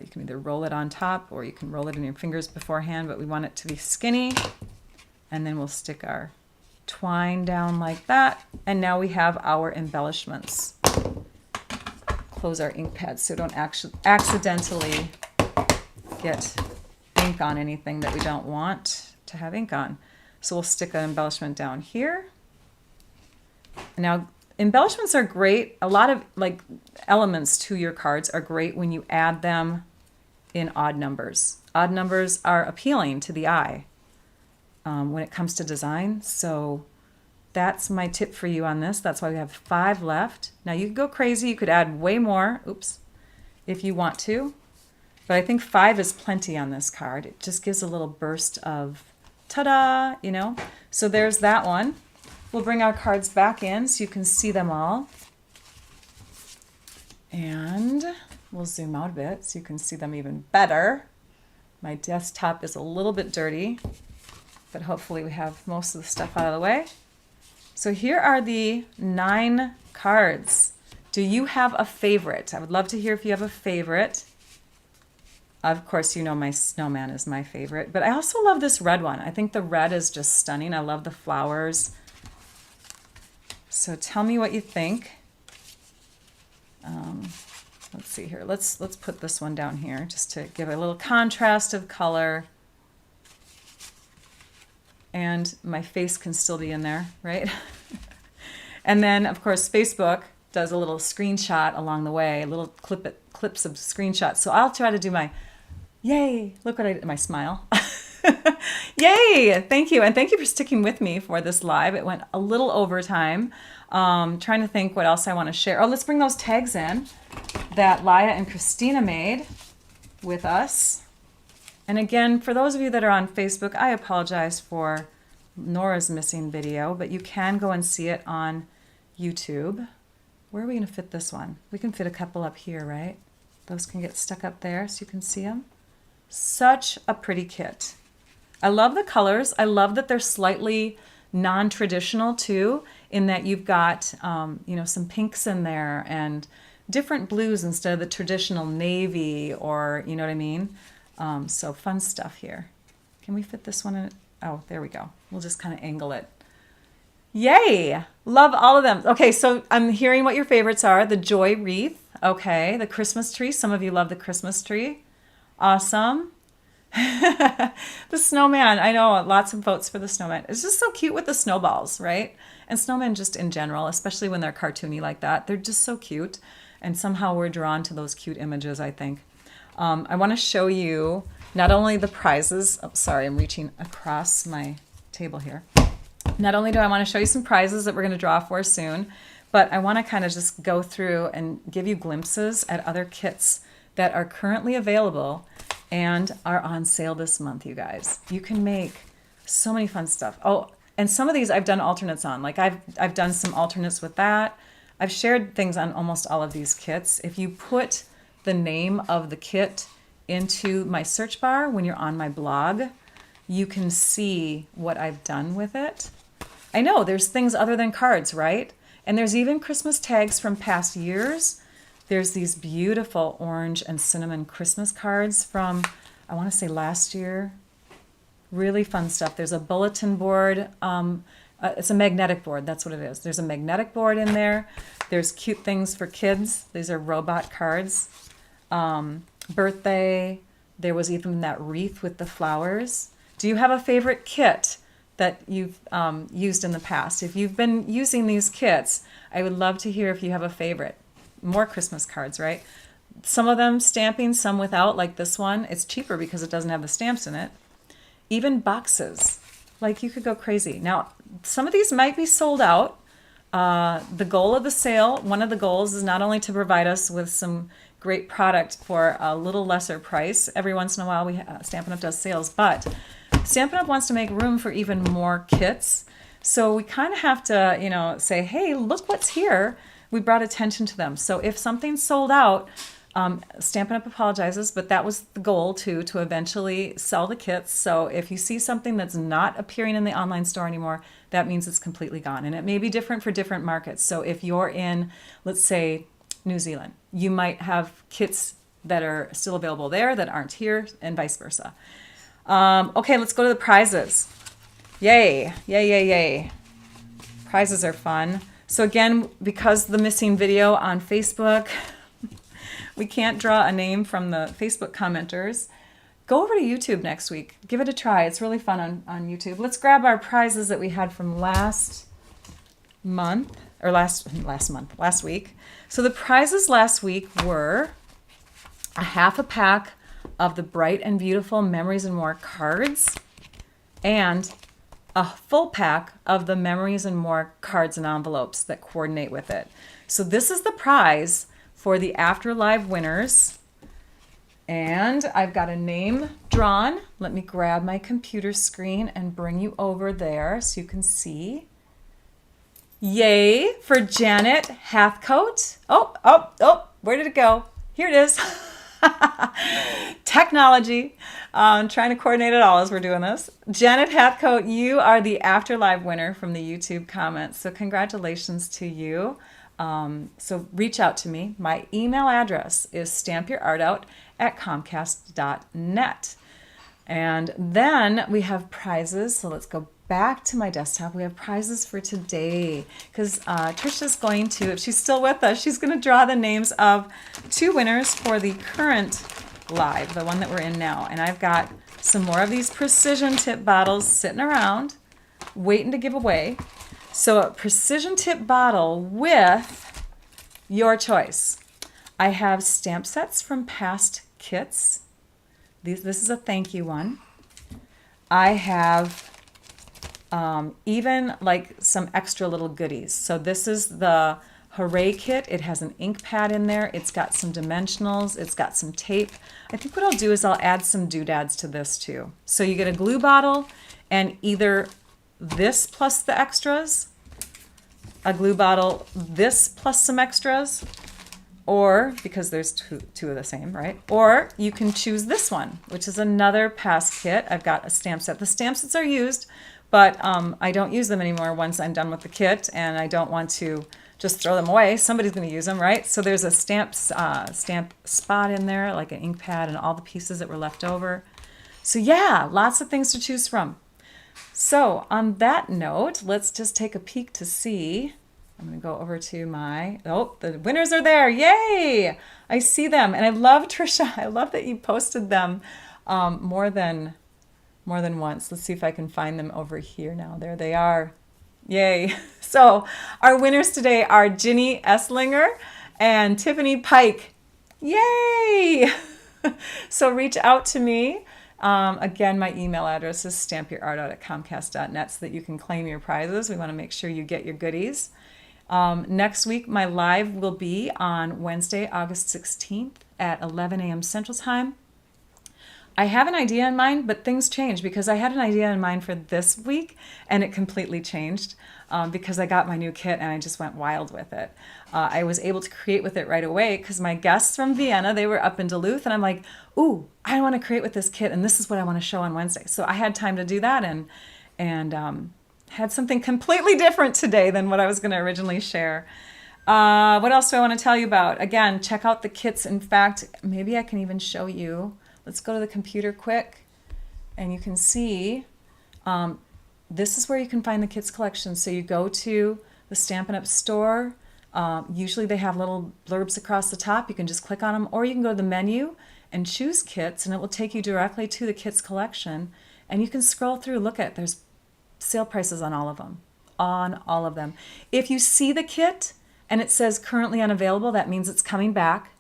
Speaker 1: You can either roll it on top or you can roll it in your fingers beforehand, but we want it to be skinny. And then we'll stick our twine down like that. And now we have our embellishments. Close our ink pads so don't accidentally get ink on anything that we don't want to have ink on. So we'll stick an embellishment down here. Now, embellishments are great. A lot of like elements to your cards are great when you add them in odd numbers. Odd numbers are appealing to the eye when it comes to design. So that's my tip for you on this. That's why we have 5 left. Now you could go crazy. You could add way more, oops, if you want to. But I think 5 is plenty on this card. It just gives a little burst of ta-da, you know. So there's that one. We'll bring our cards back in so you can see them all. And we'll zoom out a bit so you can see them even better. My desktop is a little bit dirty, but hopefully we have most of the stuff out of the way. So here are the 9 cards. Do you have a favorite? I would love to hear if you have a favorite. Of course, you know my snowman is my favorite, but I also love this red one. I think the red is just stunning. I love the flowers. So tell me what you think. Let's see here. Let's put this one down here just to give a little contrast of color. And my face can still be in there, right? And then, of course, Facebook does a little screenshot along the way, little clips of screenshots. So I'll try to do my, yay, look what I did, my smile. Yay, thank you. And thank you for sticking with me for this live. It went a little over time. Trying to think what else I want to share. Oh, let's bring those tags in that Laya and Christina made with us. And again, for those of you that are on Facebook, I apologize for Nora's missing video, but you can go and see it on YouTube. Where are we going to fit this one? We can fit a couple up here, right? Those can get stuck up there so you can see them. Such a pretty kit. I love the colors. I love that they're slightly non-traditional too, in that you've got, some pinks in there and different blues instead of the traditional navy, or, you know what I mean? So fun stuff here. Can we fit this one in? Oh, there we go. We'll just kind of angle it. Yay! Love all of them. Okay, so I'm hearing what your favorites are. The joy wreath. Okay, the Christmas tree. Some of you love the Christmas tree. Awesome. The snowman. I know, lots of votes for the snowman. It's just so cute with the snowballs, right? And snowmen just in general, especially when they're cartoony like that. They're just so cute. And somehow we're drawn to those cute images, I think. I want to show you not only the prizes. Oh, sorry, I'm reaching across my table here. Not only do I want to show you some prizes that we're going to draw for soon, but I want to kind of just go through and give you glimpses at other kits that are currently available and are on sale this month, you guys. You can make so many fun stuff. Oh, and some of these I've done alternates on. Like I've done some alternates with that. I've shared things on almost all of these kits. If you put the name of the kit into my search bar when you're on my blog, you can see what I've done with it. I know there's things other than cards, right? And there's even Christmas tags from past years. There's these beautiful orange and cinnamon Christmas cards from, I want to say last year. Really fun stuff. There's a bulletin board. It's a magnetic board. That's what it is. There's a magnetic board in there. There's cute things for kids. These are robot cards. Birthday. There was even that wreath with the flowers. Do you have a favorite kit that you've used in the past? If you've been using these kits, I would love to hear if you have a favorite. More Christmas cards, right? Some of them stamping, some without, like this one. It's cheaper because it doesn't have the stamps in it. Even boxes. Like, you could go crazy. Now, some of these might be sold out. The goal of the sale, one of the goals is not only to provide us with some great product for a little lesser price. Every once in a while, Stampin' Up! Does sales, but Stampin' Up! Wants to make room for even more kits. So we kind of have to, say, hey, look what's here. We brought attention to them. So if something's sold out, Stampin' Up! Apologizes, but that was the goal too, to eventually sell the kits. So if you see something that's not appearing in the online store anymore, that means it's completely gone. And it may be different for different markets. So if you're in, let's say, New Zealand, you might have kits that are still available there that aren't here, and vice versa. Okay, let's go to the prizes. Yay, yay, yay, yay. Prizes are fun. So again, because the missing video on Facebook, we can't draw a name from the Facebook commenters. Go over to YouTube next week. Give it a try. It's really fun on YouTube. Let's grab our prizes that we had from last week. So the prizes last week were a half a pack of the Bright and Beautiful Memories and More cards and a full pack of the Memories and More cards and envelopes that coordinate with it. So this is the prize for the Afterlive winners. And I've got a name drawn. Let me grab my computer screen and bring you over there so you can see. Yay for Janet Hathcote. Oh, where did it go? Here it is. Technology. Trying to coordinate it all as we're doing this. Janet Hathcote, you are the Afterlive winner from the YouTube comments. So congratulations to you. So reach out to me. My email address is stampyourartout@comcast.net. And then we have prizes. So let's go back to my desktop. We have prizes for today because Trisha's going to, if she's still with us, she's going to draw the names of 2 winners for the current live, the one that we're in now. And I've got some more of these precision tip bottles sitting around waiting to give away. So a precision tip bottle with your choice. I have stamp sets from past kits. This is a thank you one. I have even like some extra little goodies. So this is the Hooray kit. It has an ink pad in there. It's got some dimensionals. It's got some tape. I think what I'll do is I'll add some doodads to this too. So you get a glue bottle and either this plus the extras, a glue bottle, this plus some extras, or because there's two of the same, right? Or you can choose this one, which is another pass kit. I've got a stamp set. The stamp sets are used, but I don't use them anymore once I'm done with the kit, and I don't want to just throw them away. Somebody's going to use them, right? So there's a stamp spot in there, like an ink pad and all the pieces that were left over. So yeah, lots of things to choose from. So on that note, let's just take a peek to see. I'm going to go over to the winners are there. Yay! I see them. And I love, Trisha, I love that you posted them more than once. Let's see if I can find them over here now. There they are. Yay. So our winners today are Ginny Esslinger and Tiffany Pike. Yay! So reach out to me. Again, my email address is stampyourartout@comcast.net so that you can claim your prizes. We want to make sure you get your goodies. Next week, my live will be on Wednesday, August 16th at 11 a.m. Central Time. I have an idea in mind, but things change because I had an idea in mind for this week and it completely changed because I got my new kit and I just went wild with it. I was able to create with it right away because my guests from Vienna, they were up in Duluth and I'm like, ooh, I want to create with this kit and this is what I want to show on Wednesday. So I had time to do that and had something completely different today than what I was going to originally share. What else do I want to tell you about? Again, check out the kits. In fact, maybe I can even show you. Let's go to the computer quick and you can see this is where you can find the kits collection. So you go to the Stampin' Up! Store. Usually they have little blurbs across the top. You can just click on them, or you can go to the menu and choose kits and it will take you directly to the kits collection and you can scroll through. Look at, there's sale prices on all of them. If you see the kit and it says currently unavailable, that means it's coming back.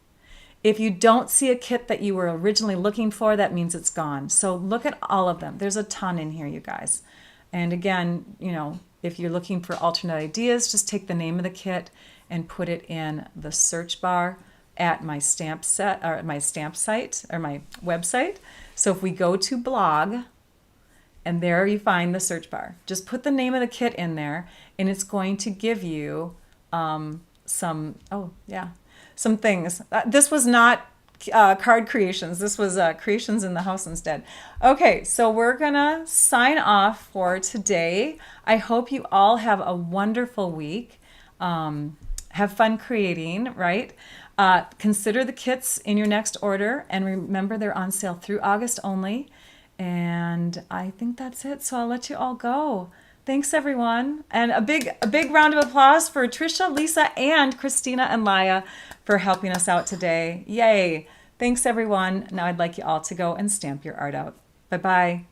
Speaker 1: If you don't see a kit that you were originally looking for, that means it's gone. So look at all of them. There's a ton in here, you guys. And again, you know, if you're looking for alternate ideas, just take the name of the kit and put it in the search bar at my stamp set or my stamp site or my website. So if we go to blog, and there you find the search bar. Just put the name of the kit in there and it's going to give you some things. This was not card creations. This was creations in the house instead. Okay, so we're gonna sign off for today. I hope you all have a wonderful week. Have fun creating, right? Consider the kits in your next order and remember they're on sale through August only. And I think that's it. So I'll let you all go. Thanks, everyone. And a big round of applause for Trisha, Lisa, and Christina and Laya for helping us out today. Yay. Thanks, everyone. Now I'd like you all to go and stamp your art out. Bye-bye.